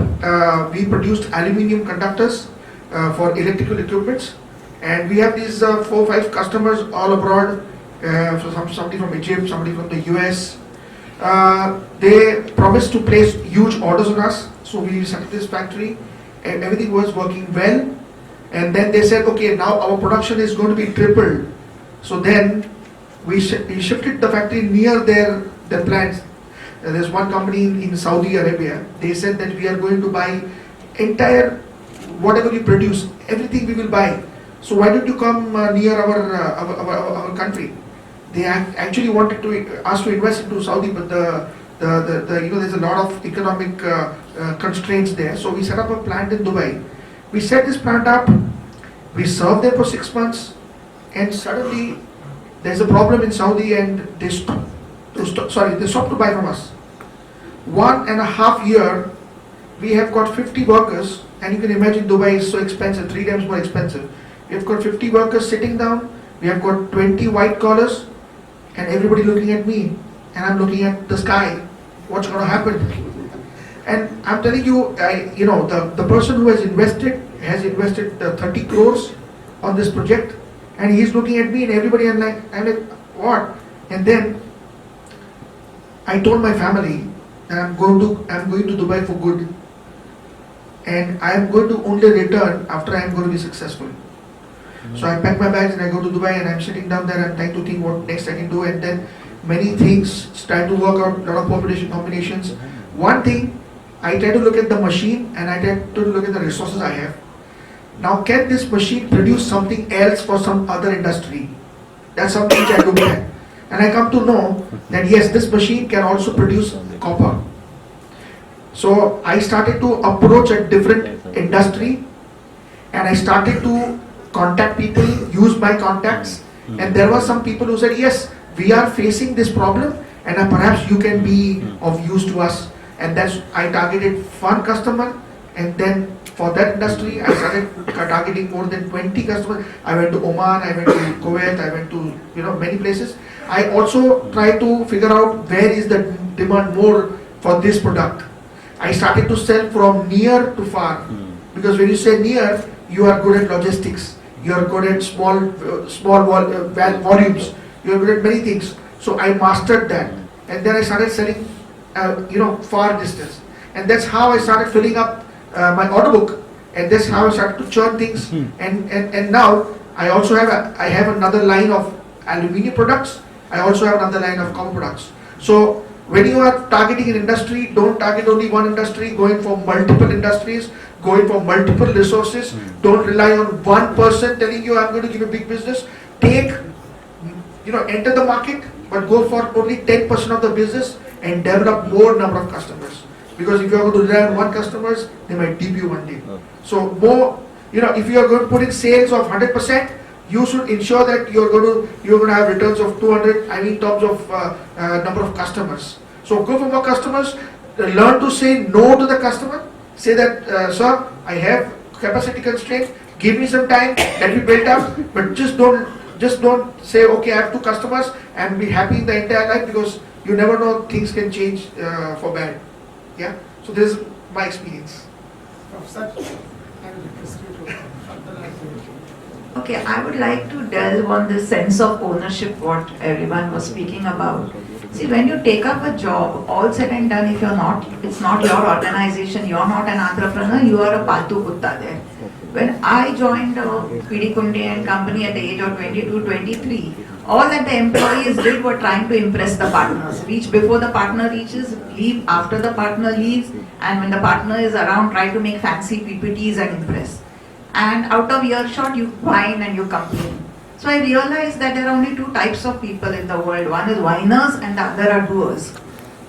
We produced aluminium conductors for electrical equipments, and we have these 4 or 5 customers all abroad. So somebody from Egypt, somebody from the US. They promised to place huge orders on us, so we set up this factory, and everything was working well. And then they said, okay, now our production is going to be tripled. So then we shifted the factory near their plants. There's one company in Saudi Arabia. They said that we are going to buy entire, whatever you produce, everything we will buy. So why don't you come near our country? They actually wanted to us to invest into Saudi, but the there's a lot of economic constraints there. So we set up a plant in Dubai. We set this plant up. We served there for 6 months, and suddenly there's a problem in Saudi, and they stopped to buy from us. 1.5 year, we have got 50 workers, and you can imagine Dubai is so expensive, 3 times more expensive. We have got 50 workers sitting down. We have got 20 white collars, and everybody looking at me, and I'm looking at the sky. What's going to happen? And I'm telling you, the person who has invested 30 crores on this project, and he's looking at me, and everybody, I'm like, what? And then I told my family that I'm going to Dubai for good, and I'm going to only return after I'm going to be successful. So I pack my bags and I go to Dubai, and I'm sitting down there and trying to think what next I can do, and then many things start to work out, a lot of population combinations. One thing, I try to look at the machine and I try to look at the resources I have. Now, can this machine produce something else for some other industry? That's something which I look at. And I come to know that yes, this machine can also produce copper. So I started to approach a different industry, and I started to contact people, use my contacts, and there were some people who said, yes, we are facing this problem, and perhaps you can be of use to us. And that's, I targeted one customer, and then for that industry, I started targeting more than 20 customers. I went to Oman, I went to Kuwait, I went to many places. I also tried to figure out where is the demand more for this product. I started to sell from near to far, because when you say near, you are good at logistics, you are good at small volumes, you are good at many things. So I mastered that, and then I started selling, far distance, and that's how I started filling up my order book, and that's how I started to churn things. And now I also have another line of aluminium products. I also have another line of copper products. So when you are targeting an industry, don't target only one industry. Going for multiple industries, going for multiple resources. Don't rely on one person telling you I'm going to give a big business. Enter the market, but go for only 10% of the business and develop more number of customers. Because if you are going to rely on one customers, they might dip you one day. So more, if you are going to put in sales of 100%, you should ensure that you're going to have returns of 200. In terms of number of customers. So go for more customers. Learn to say no to the customer. Say that, sir, I have capacity constraint. Give me some time. Let me build up. But just don't say, okay, I have 2 customers and be happy in the entire life, because you never know, things can change for bad. Yeah. So this is my experience. Okay, I would like to delve on this sense of ownership, what everyone was speaking about. See, when you take up a job, all said and done, if it's not your organization, you're not an entrepreneur, you are a paltu kutta there. When I joined PD Kunde and company at the age of 22, 23, all that the employees did were trying to impress the partners. Reach before the partner reaches, leave after the partner leaves, and when the partner is around, try to make fancy PPTs and impress. And out of earshot, you whine and you complain. So I realized that there are only 2 types of people in the world. One is whiners and the other are doers.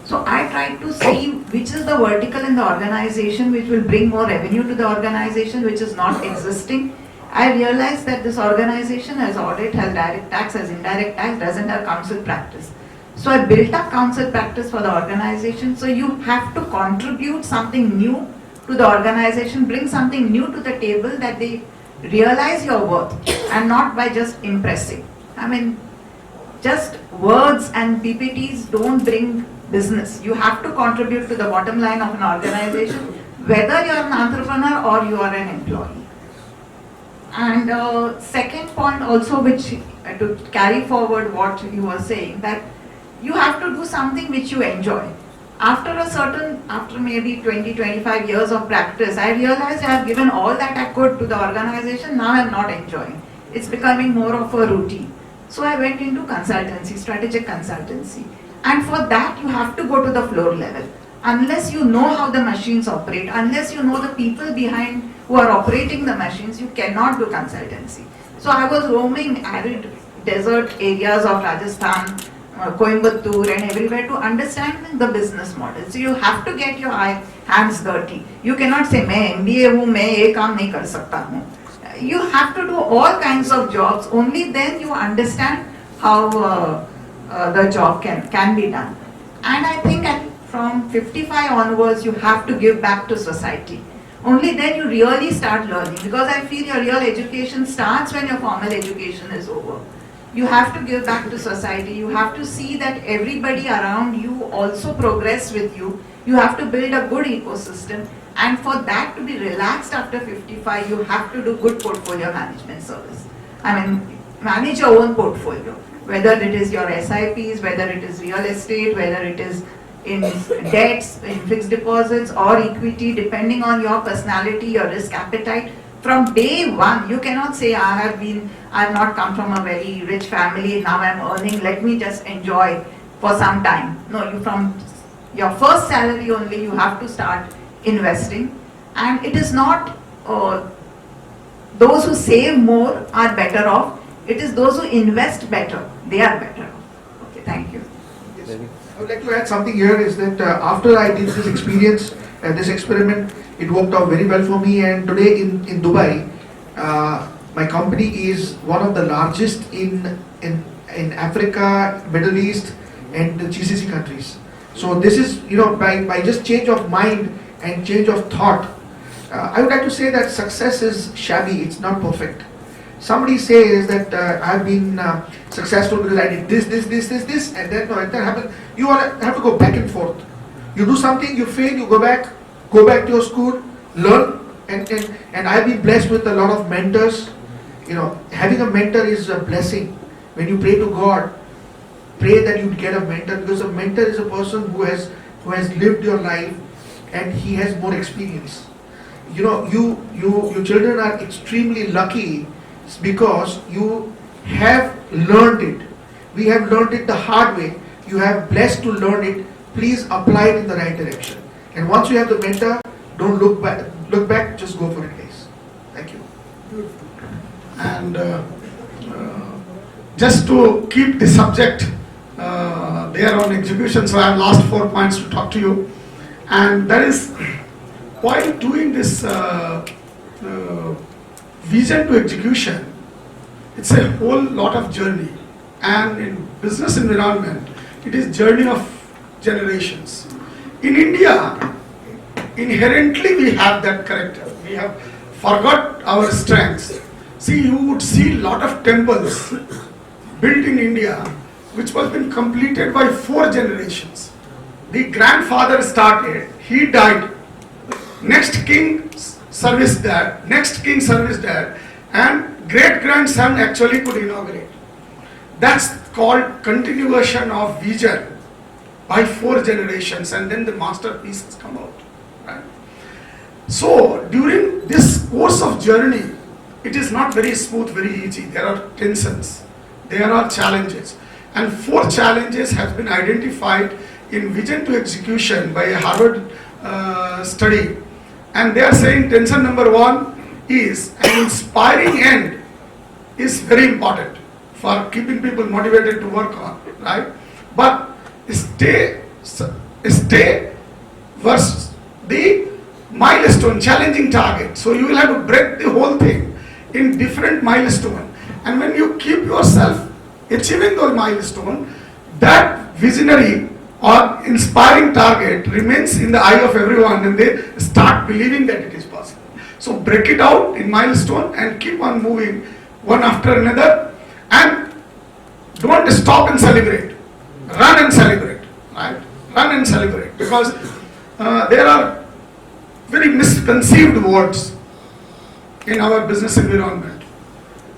So I tried to see which is the vertical in the organization which will bring more revenue to the organization, which is not existing. I realized that this organization has audit, has direct tax, has indirect tax, doesn't have council practice. So I built up council practice for the organization. So you have to contribute something new to the organization, bring something new to the table, that they realize your worth, and not by just impressing. Just words and PPTs don't bring business. You have to contribute to the bottom line of an organization, whether you are an entrepreneur or you are an employee. And second point also, which to carry forward what you were saying, that you have to do something which you enjoy. After maybe 20-25 years of practice, I realized I have given all that I could to the organization. Now I am not enjoying. It's becoming more of a routine. So I went into consultancy, strategic consultancy. And for that, you have to go to the floor level. unless you know how the machines operate, unless you know the people behind who are operating the machines, you cannot do consultancy. So I was roaming arid desert areas of Rajasthan, Coimbatore and everywhere to understand the business model. So you have to get your hands dirty. You cannot say, मैं MBA हूँ, मैं ये काम नहीं कर सकता हूँ. You have to do all kinds of jobs. Only then you understand how the job can be done. And I think from 55 onwards, you have to give back to society. Only then you really start learning, because I feel your real education starts when your formal education is over. You have to give back to society. You have to see that everybody around you also progress with you. You have to build a good ecosystem. And for that to be relaxed after 55, you have to do good portfolio management service. I mean, manage your own portfolio, whether it is your SIPs, whether it is real estate, whether it is in debts, in fixed deposits or equity, depending on your personality, your risk appetite. From day one, you cannot say, I have not come from a very rich family, now I am earning, let me just enjoy for some time. No, you from your first salary only, you have to start investing. And it is not those who save more are better off, it is those who invest better, they are better off. Okay, thank you. Yes. I would like to add something here is that after I did this experience, this experiment, it worked out very well for me, and today in Dubai, my company is one of the largest in Africa, Middle East and the GCC countries. So this is, by just change of mind and change of thought, I would like to say that success is shabby, it's not perfect. Somebody says that I've been successful because I did this, and then that happened. You have to go back and forth. You do something, you fail, you go back to your school, learn, and I've been blessed with a lot of mentors. Having a mentor is a blessing. When you pray to God, pray that you get a mentor, because a mentor is a person who has lived your life and he has more experience. You children are extremely lucky because you have learned it. We have learned it the hard way. You have blessed to learn it. Please apply it in the right direction. And once you have the mentor, don't look back, just go for it, guys. Thank you. And just to keep the subject there on execution, so I have last 4 points to talk to you. And that is, while doing this vision to execution, it's a whole lot of journey. And in business environment, it is journey of generations. In India, inherently we have that character. We have forgot our strengths. See, you would see lot of temples built in India, which was been completed by 4 generations. The grandfather started, he died, next king serviced that, next king serviced that, and great-grandson actually could inaugurate. That's called continuation of vision by 4 generations, and then the masterpieces come out. Right? So during this course of journey, it is not very smooth, very easy. There are tensions, there are challenges, and 4 challenges have been identified in vision to execution by a Harvard study. And they are saying tension number 1 is an inspiring end is very important for keeping people motivated to work on, right? But stay versus the milestone, challenging target. So you will have to break the whole thing in different milestone. And when you keep yourself achieving those milestone, that visionary or inspiring target remains in the eye of everyone, and they start believing that it is possible. So break it out in milestone and keep on moving one after another, and don't stop and celebrate. Run and celebrate, right? Run and celebrate, because there are very misconceived words in our business environment,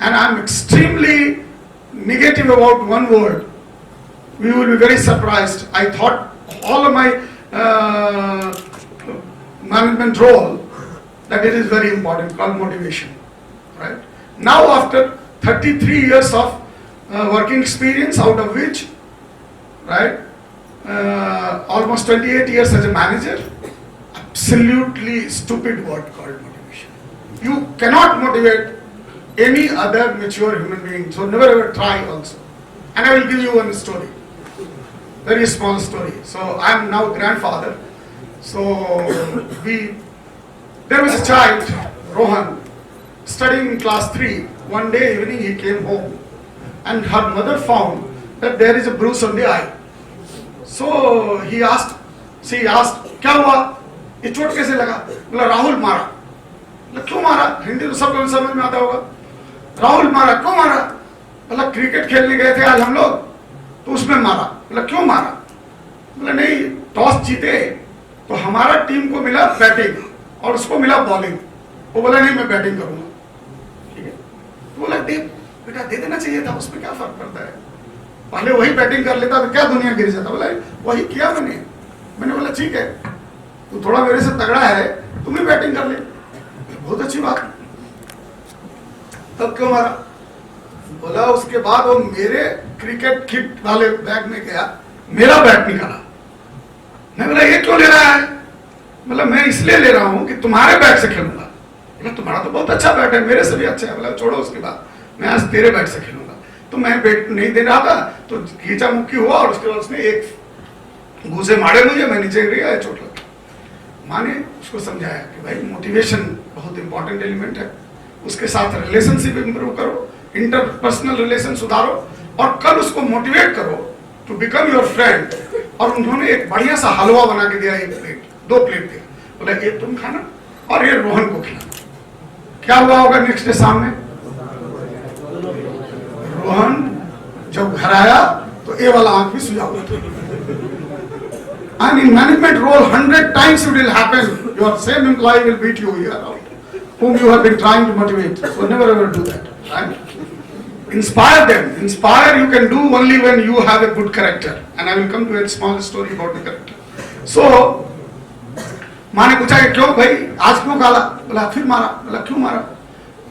and I am extremely negative about one word. We will be very surprised. I thought all of my management role that it is very important, called motivation, right? Now after 33 years of working experience, out of which, right, almost 28 years as a manager. Absolutely stupid word called motivation. You cannot motivate any other mature human being, so never ever try also. And I will give you one story, very small story. So I am now grandfather. So there was a child, Rohan, studying in class 3. One day evening he came home and her mother found that there is a bruise on the eye. So she asked, क्या हुआ? ये चोट कैसे लगा? बोला राहुल मारा. बोला क्यों मारा? हिंदी तो सबको समझ में आता होगा. राहुल मारा, क्यों मारा? बोला क्रिकेट खेलने गए थे आज हम लोग, तो उसमें मारा. बोला क्यों मारा? बोला नहीं, टॉस जीते तो हमारा टीम को मिला बैटिंग और उसको मिला बॉलिंग. वो बोला नहीं मैं बैटिंग करूंगा. ठीक है, तो बोला दे बेटा, दे देना चाहिए था, उसमें क्या फर्क पड़ता है? पहले वही बैटिंग कर लेता तो क्या दुनिया गिर जाता. बोला वही किया मैंने बोला ठीक है, तू थोड़ा मेरे से तगड़ा है, तुम भी बैटिंग कर ले. बहुत अच्छी बात. तब क्यों मारा? बोला उसके बाद वो मेरे क्रिकेट किट वाले बैग में गया, मेरा बैट निकाला. मैं बोला ये क्यों ले रहा है? बोला मैं इसलिए ले रहा हूं कि तुम्हारे बैट से खेलूंगा. बोला तुम्हारा तो बहुत अच्छा बैट है, मेरे से भी अच्छा है. बोला छोड़ो उसके बाद, मैं आज तेरे बैट से खेलूंगा. तो मैं बैट नहीं दे रहा था, तो खींचा मुक्की हुआ और उसके बाद उसने एक घूसे मारे मुझे, मैं नीचे गिर गया, चोट लगी. माँ ने उसको समझाया कि भाई मोटिवेशन बहुत इंपॉर्टेंट एलिमेंट है, उसके साथ रिलेशनशिप इंप्रूव करो, इंटरपर्सनल रिलेशन सुधारो और कल उसको मोटिवेट करो टू बिकम योर फ्रेंड. और उन्होंने एक बढ़िया सा हलवा बना के दिया, 1 प्लेट 2 प्लेट दिया. बोला ये तुम खाना और ये रोहन को खिलाना. क्या हुआ होगा नेक्स्ट डे शाम में? रोहन जब घर आया तो ये वाला आंख भी सुझा हुआ था. And in management role, 100 times it will happen. Your same employee will beat you here out, whom you have been trying to motivate. So never ever do that. Right? Inspire them. Inspire you can do only when you have a good character. And I will come to a small story about the character. So, माँ ने पूछा कि क्यों भाई आज क्यों काला? बोला फिर मारा. बोला क्यों मारा?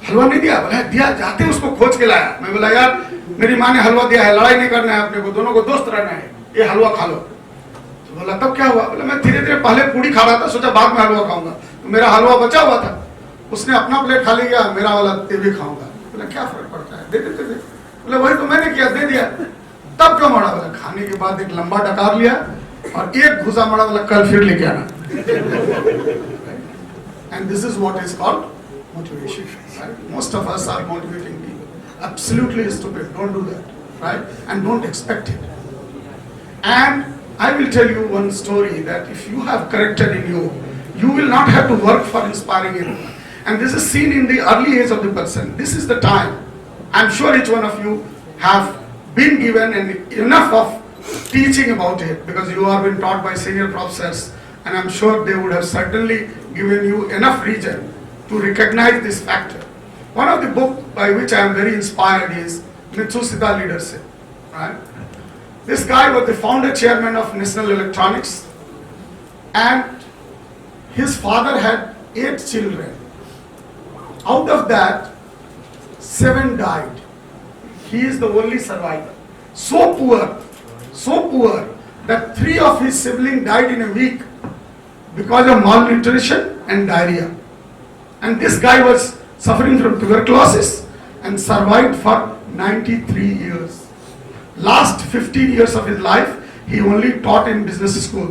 हलवा नहीं दिया? बोला दिया, जाते उसको खोज के लाया. मैं बोला यार मेरी माँ ने हलवा दिया है, लड़ाई नहीं करना है अपने को, दोनों को दोस्त रहना है, ये हलवा खा लो. तो बोला तब क्या हुआ? बोला मैं धीरे धीरे पहले पूरी खा रहा था, सोचा बाद में हलवा खाऊंगा, तो मेरा हलवा बचा हुआ था, उसने अपना प्लेट खा लिया, मेरा वाला ये भी खाऊंगा. बोला क्या फर्क पड़ता है, दे देते थे. बोला वही तो मैंने किया, दे दिया. तब क्यों मारा? बोला खाने के बाद एक लंबा डकार लिया और एक घुसा मारा. बोला कल फिर लेके आना. And this is what is called motivation. Right? Most of us are motivating people. Absolutely stupid. Don't do that. Right? And don't expect it. And I will tell you one story that if you have character in you, you will not have to work for inspiring anyone. And this is seen in the early age of the person. This is the time. I'm sure each one of you have been given enough of teaching about it because you have been taught by senior professors, and I'm sure they would have certainly given you enough reason to recognize this factor. One of the book by which I am very inspired is Mitsushita Leadership. Right? This guy was the founder chairman of National Electronics, and his father had 8 children. Out of that, 7 died. He is the only survivor. So poor that 3 of his siblings died in a week because of malnutrition and diarrhea. And this guy was suffering from tuberculosis and survived for 93 years. Last 15 years of his life, he only taught in business school.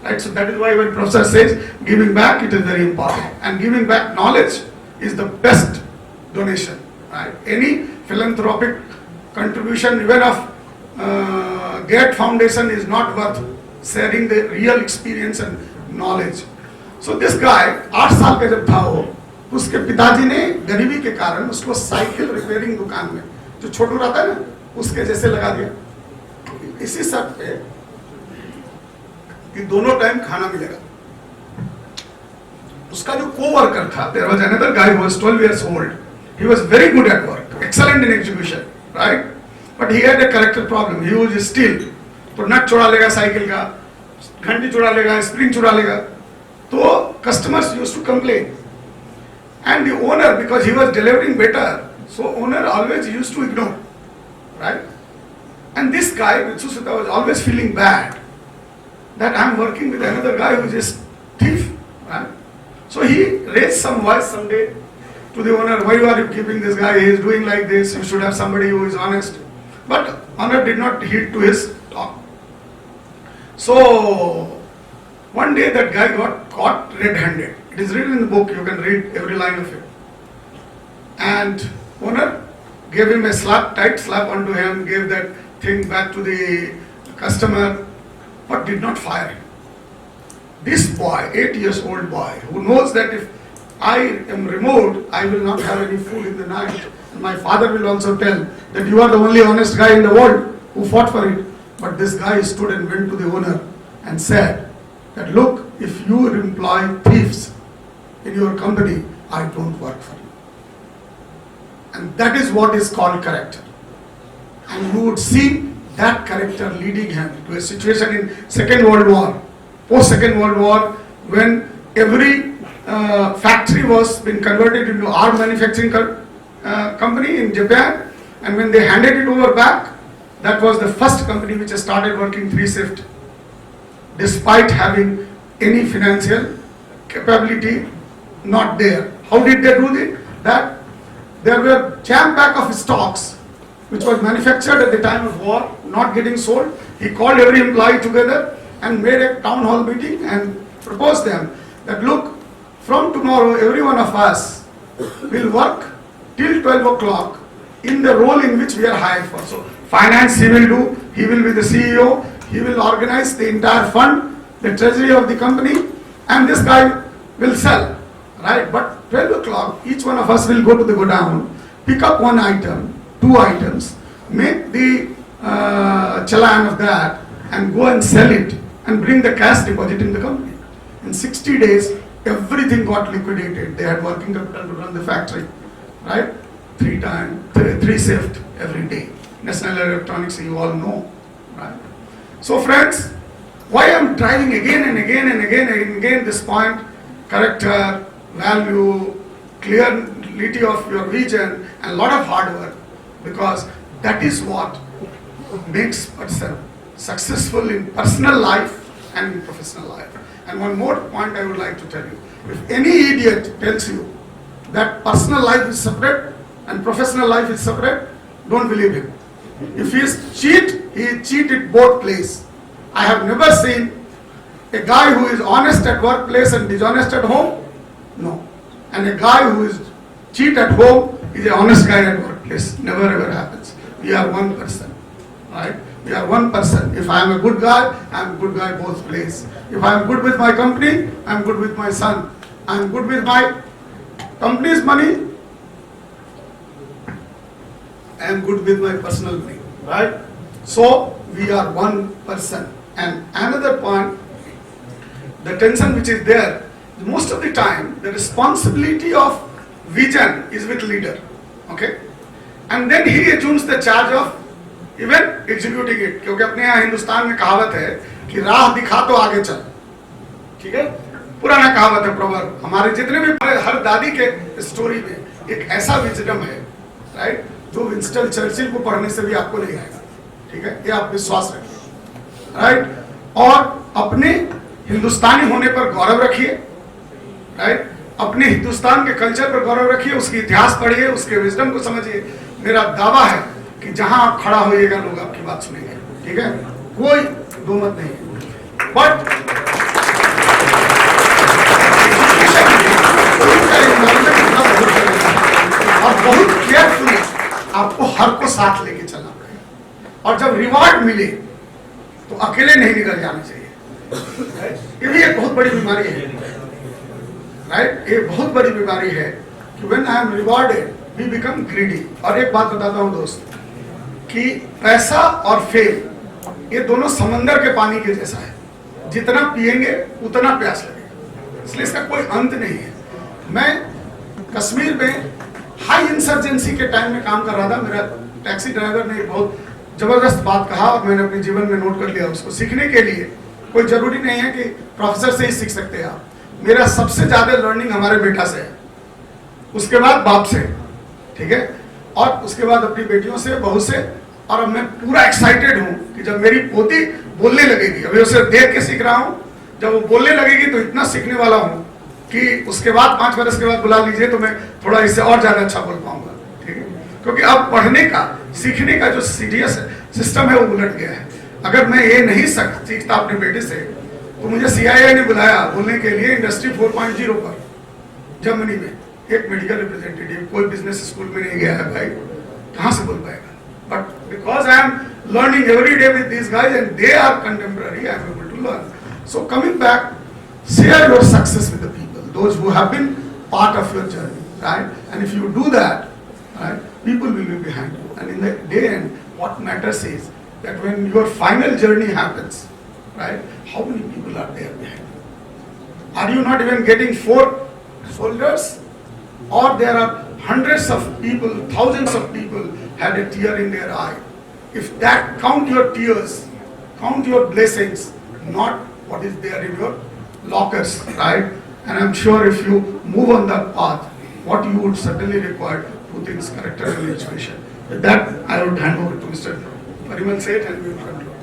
Right? So that is why when professor says giving back, it is very important. And giving back knowledge is the best donation. Right? Any philanthropic contribution, even of Gate Foundation, is not worth sharing the real experience and knowledge. So this guy 8 साल का जब था वो, उसके पिताजी ने गरीबी के कारण उसको साइकिल रिपेयरिंग दुकान में जो छोटू रहता है ना, उसके जैसे लगा दिया, इसी शर्त पे कि दोनों टाइम खाना मिलेगा. उसका जो co-worker था, there was another guy who was 12 years old. He was very good at work, excellent in execution, right? But he had a character problem. He was still, तो नट चुरा लेगा साइकिल का, घंटी चुरा लेगा, स्प्रिंग चुरा लेगा. So customers used to complain, and the owner, because he was delivering better, so owner always used to ignore, right? And this guy, Mitsushita, was always feeling bad that I am working with another guy who is a thief. Right? So he raised some voice someday to the owner, why are you keeping this guy? He is doing like this. You should have somebody who is honest. But owner did not heed to his talk. So one day that guy got caught red-handed. It is written in the book. You can read every line of it. And owner gave him a slap, tight slap onto him, gave that thing back to the customer, but did not fire him. This boy, 8 years old boy, who knows that if I am removed, I will not have any food in the night. And my father will also tell that you are the only honest guy in the world who fought for it. But this guy stood and went to the owner and said that, look, if you employ thieves in your company, I don't work for you. And that is what is called character. And you would see that character leading him to a situation in Second World War, post-Second World War, when every factory was being converted into arm manufacturing company in Japan, and when they handed it over back, that was the first company which has started working 3-shift, despite having any financial capability not there. How did they do it? That there were jam-pack of stocks which was manufactured at the time of war, not getting sold. He called every employee together and made a town hall meeting and proposed them that, look, from tomorrow every one of us will work till 12 o'clock in the role in which we are hired for. So finance he will do, he will be the CEO, he will organize the entire fund, the treasury of the company, and this guy will sell, right? But 12 o'clock, each one of us will go to the godown, pick up one item, 2 items, make the challan of that, and go and sell it, and bring the cash deposit in the company. In 60 days, everything got liquidated. They had working capital to run the factory, right? 3 shift every day. National Electronics, you all know, right? So friends, why I'm driving again and again and again and again this point, character, value, clarity of your vision, and a lot of hard work, because that is what makes person successful in personal life and in professional life. And one more point I would like to tell you. If any idiot tells you that personal life is separate and professional life is separate, don't believe him. If he is he cheated both places. I have never seen a guy who is honest at workplace and dishonest at home. No. And a guy who is cheat at home is an honest guy at workplace. Never ever happens. We are one person, right? We are one person. If I am a good guy, I am a good guy both places. If I am good with my company, I am good with my son. I am good with my company's money, I am good with my personal money, right? So we are one person. And another point, the tension which is there, most of the time the responsibility of vision is with leader, okay? And then he assumes the charge of even executing it. क्योंकि अपने यहाँ हिंदुस्तान में कहावत है कि राह दिखा तो आगे चल, ठीक है? पुराना कहावत है, प्रवर्ब। हमारे जितने भी हर दादी के स्टोरी में एक ऐसा विजडम है, राइट, जो विंस्टन चर्चिल को पढ़ने से भी आपको नहीं आएगा, ठीक है? ये आप विश्वास रखिए, राइट? और अपने हिंदुस्तानी होने पर गौरव रखिए, राइट? अपने हिंदुस्तान के कल्चर पर गौरव रखिए, उसकी इतिहास पढ़िए, उसके विजडम को समझिए। मेरा दावा है कि जहां आप खड़ा होइएगा लोग आपकी बात सुनेंगे, ठीक है? कोई दो मत नहीं है। बट और बहुत केयरफुली आपको हर को साथ लेके चलना पड़ेगा, और जब रिवॉर्ड मिले तो अकेले नहीं निकल जाना चाहिए। ये भी एक बहुत बड़ी बीमारी है, राइट? ये बहुत बड़ी बीमारी है कि when I am rewarded we become greedy. और एक बात बताता हूँ दोस्त, कि पैसा और फेम ये दोनों समंदर के पानी के जैसा है, जितना पिएंगे उतना प्यास लगेगा, इसलिए इसका कोई अंत नहीं है। मैं कश्मीर में हाई इंसर्जेंसी के टाइम में काम कर रहा था। मेरा टैक्सी ड्राइवर ने बहुत जबरदस्त बात कहा और मैंने अपने जीवन में नोट कर लिया उसको। सीखने के लिए कोई जरूरी नहीं है कि प्रोफेसर से ही सीख सकते हैं आप। मेरा सबसे ज्यादा लर्निंग हमारे बेटा से है, उसके बाद बाप से, ठीक है, और उसके बाद अपनी बेटियों से, बहू से। और अब मैं पूरा एक्साइटेड हूं कि जब मेरी पोती बोलने लगेगी, अभी उसे देख के सीख रहा हूँ, जब वो बोलने लगेगी तो इतना सीखने वाला हूँ कि उसके बाद 5 वर्ष के बाद बुला लीजिए तो मैं थोड़ा इससे और ज्यादा अच्छा बोल पाऊंगा, ठीक है? क्योंकि अब पढ़ने का, सीखने का जो सीरियस सिस्टम है वो उलट गया है। अगर मैं ये नहीं सीखता अपने बेटे से तो मुझे CIA ने बुलाया बोलने के लिए इंडस्ट्री 4.0 पर जर्मनी में, एक मेडिकल रिप्रेजेंटेटिव, कोई बिजनेस स्कूल में नहीं गया है भाई, कहाँ से बोल पाएगा? But because I am learning every day with these guys and they are contemporary, I am able to learn. So coming back, share your success with the people, those who have been part of your journey, right? And if you do that, right, people will be behind you. And in the day end, what matters is that when your final journey happens, right, how many people are there behind you? Are you not even getting 4 shoulders? Or there are hundreds of people, thousands of people had a tear in their eye. If that, count your tears, count your blessings, not what is there in your lockers, right? And I'm sure if you move on that path, what you would certainly require 2 things: character and education. With that, I would hand over to Mr. Parimal Seth and we will conclude.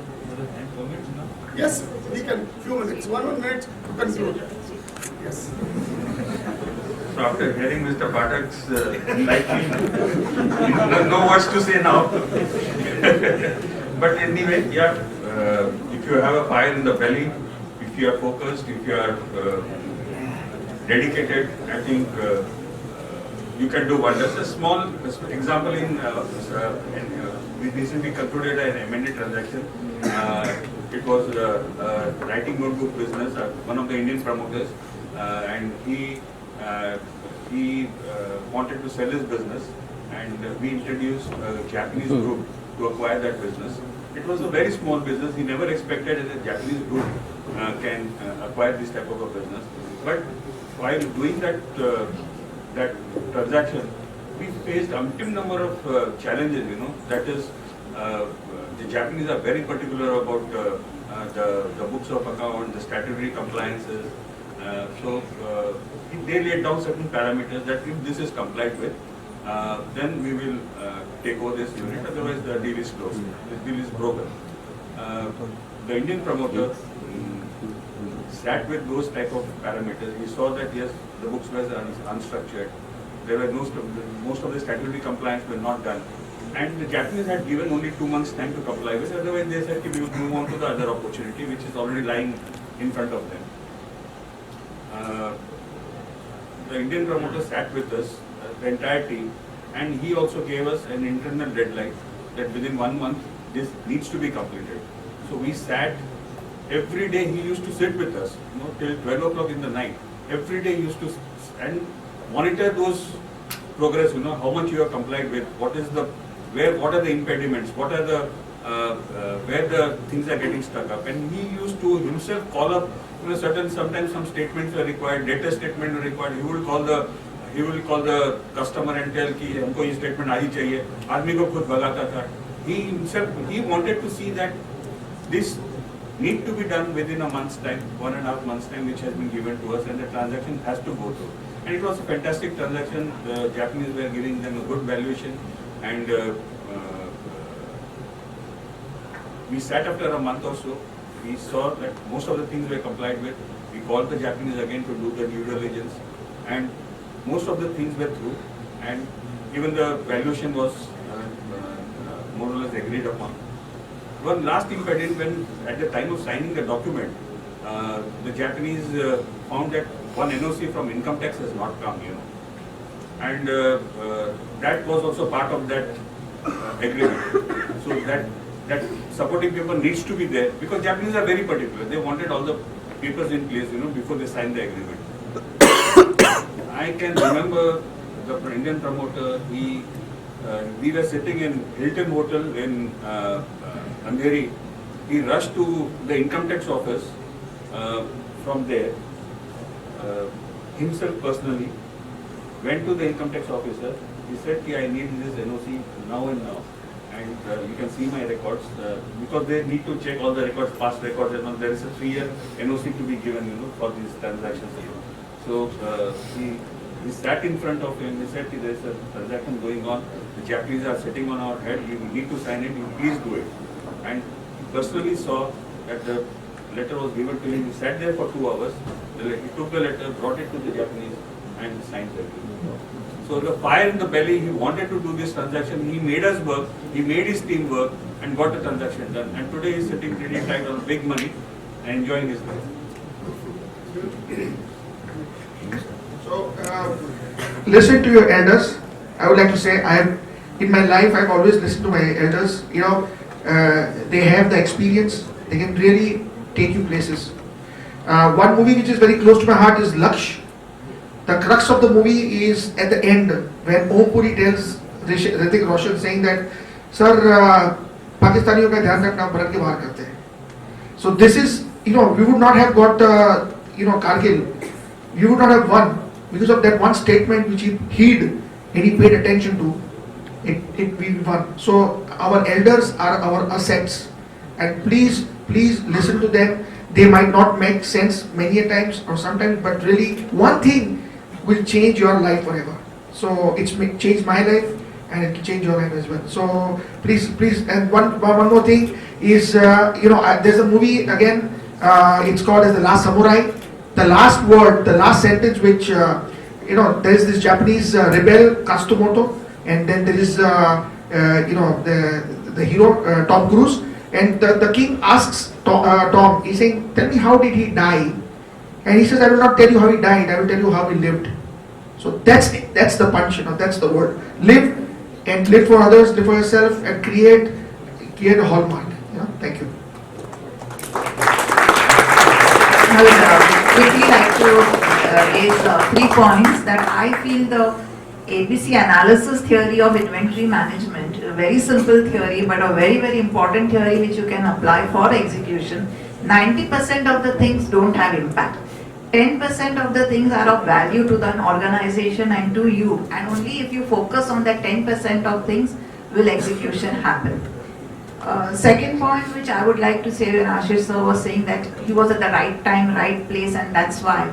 Yes, we can, few minutes, 1 minute to conclude. Yes. So after hearing Mr. Pathak's likely, no words to say now. But anyway, yeah, if you have a fire in the belly, if you are focused, if you are dedicated, I think you can do wonders. A small example we recently concluded an M&A transaction. It was a writing notebook business, one of the Indian promoters, and he wanted to sell his business, and we introduced a Japanese group to acquire that business. It was a very small business. He never expected that a Japanese group can acquire this type of a business. But while doing that transaction, we faced umpteen number of challenges. That is, the Japanese are very particular about the books of account, the statutory compliances. So they laid down certain parameters that if this is complied with, then we will take over this unit, otherwise the deal is closed, the deal is broken. The Indian promoter sat with those type of parameters. He saw that yes, the books were unstructured, there were most of the statutory compliance were not done, and the Japanese had given only 2 months time to comply with, otherwise they said we would move on to the other opportunity which is already lying in front of them. The Indian promoter sat with us, the entire team, and he also gave us an internal deadline that within 1 month this needs to be completed. So we sat, every day he used to sit with us, till 12 o'clock in the night. Every day he used to and monitor those progress, how much you have complied with, what are the impediments, what are the, where the things are getting stuck up. And he used to himself call up, sometimes some statements were required, data statement were required. He will call the customer and tell कि हमको ये statement आ ही चाहिए. आदमी को खुद भगाता था. He wanted to see that this need to be done within a month's time, 1.5 months time, which has been given to us, and the transaction has to go through. And it was a fantastic transaction. The Japanese were giving them a good valuation, and we sat after a month or so. We saw that most of the things were complied with. We called the Japanese again to do the due diligence, and most of the things were through, and even the valuation was more or less agreed upon. One last impediment, when at the time of signing the document, the Japanese found that one NOC from income tax has not come, and that was also part of that agreement. So that supporting paper needs to be there, because Japanese are very particular. They wanted all the papers in place, before they signed the agreement. I can remember the Indian promoter. We were sitting in Hilton Hotel in Andheri. He rushed to the income tax office from there, himself personally, went to the income tax officer. He said, I need this NOC now and now. And you can see my records, because they need to check all the records, past records, and there is a 3-year NOC to be given, for these transactions. So he sat in front of him. He said, there is a transaction going on. The Japanese are sitting on our head. We need to sign it. You please do it. And he personally saw that the letter was given to him. He sat there for 2 hours. He took the letter, brought it to the Japanese, and signed the agreement. So the fire in the belly, he wanted to do this transaction. He made us work. He made his team work and got the transaction done. And today he's sitting pretty tight on big money and enjoying his life. So, listen to your elders. I would like to say, in my life, I've always listened to my elders. You know, they have the experience. They can really take you places. One movie which is very close to my heart is Laksh. The crux of the movie is at the end when Om Puri tells Hrithik Roshan saying that, "Sir, Pakistaniyon ka dhyan rakhna, bharat ke bahar karte hain." So this is, you know, we would not have got, Kargil. We would not have won because of that one statement which he heed and he paid attention to. We won. So our elders are our assets, and please listen to them. They might not make sense many a times or sometimes, but really one thing will change your life forever. So it's changed my life and it will change your life as well. So please, and one more thing is, there's a movie again, it's called as The Last Samurai. The last word, the last sentence which, there is this Japanese rebel, Katsumoto, and then there is, the hero, Tom Cruise. And the king asks Tom, he's saying, "Tell me, how did he die?" And he says, "I will not tell you how he died, I will tell you how he lived." So that's the punch, that's the word. Live and live for others, live for yourself, and create a hallmark. Thank you. I would quickly like to raise 3 points that I feel the ABC analysis theory of inventory management, a very simple theory but a very, very important theory which you can apply for execution. 90% of the things don't have impact. 10% of the things are of value to the organization and to you, and only if you focus on that 10% of things will execution happen. Second point which I would like to say, when Ashish sir was saying that he was at the right time, right place, and that's why.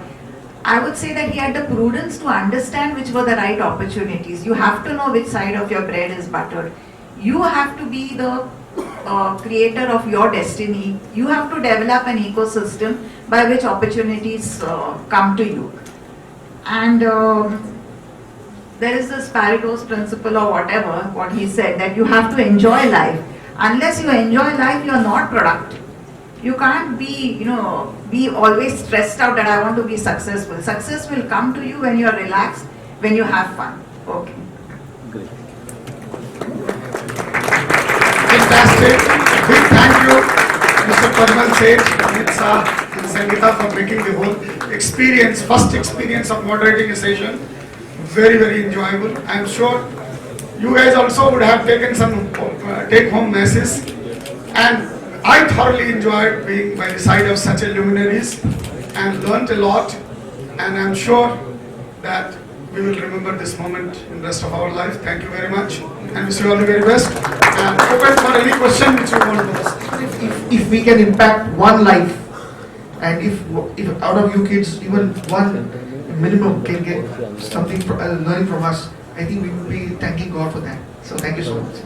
I would say that he had the prudence to understand which were the right opportunities. You have to know which side of your bread is buttered. You have to be the creator of your destiny. You have to develop an ecosystem by which opportunities come to you. And there is this Pareto's principle or whatever, what he said, that you have to enjoy life. Unless you enjoy life, you are not productive. You can't be always stressed out that I want to be successful. Success will come to you when you are relaxed, when you have fun. Okay. Fantastic. Big thank you, Mr. Parimal Seth, Nitsa, and Sangeeta for making the whole experience, first experience of moderating a session, very, very enjoyable. I am sure you guys also would have taken some take-home messages, and I thoroughly enjoyed being by the side of such a luminaries and learnt a lot, and I'm sure that we will remember this moment in the rest of our life. Thank you very much, and wish you all the very best. And open for any question which you want to ask. If we can impact one life, and if out of you kids even one minimum can get something learning from us, I think we will be thanking God for that. So thank you so much.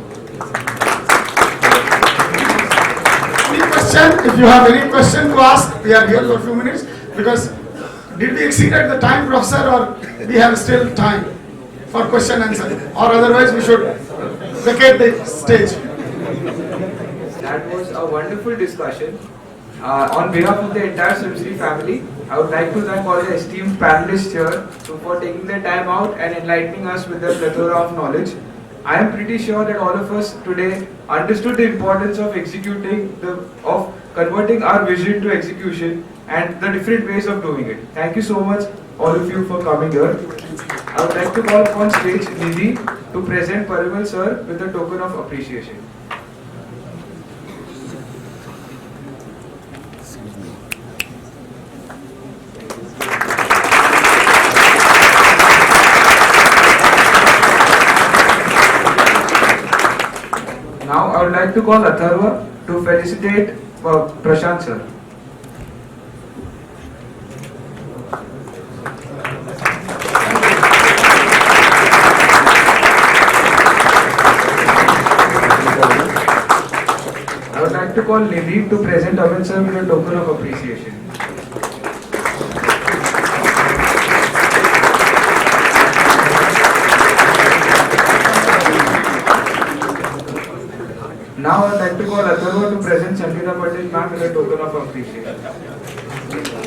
Any question? If you have any question to ask, we are here for a few minutes. Because did we exceed at the time, Professor, or we have still time for question and answer? Or otherwise we should vacate the stage. That was a wonderful discussion. On behalf of the entire SIMSRI family, I would like to thank all the esteemed panelists here for taking their time out and enlightening us with their plethora of knowledge. I am pretty sure that all of us today understood the importance of of converting our vision to execution and the different ways of doing it. Thank you so much, all of you, for coming here. I would like to call upon stage Nidhi to present Parimal sir with a token of appreciation. Now I would like to call Atharva to felicitate Prashant sir. I would like to call Nidhi to present Amin sir with a token of appreciation. Now I would like to call Atharva to present Sangeeta Patil ma'am with a token of appreciation.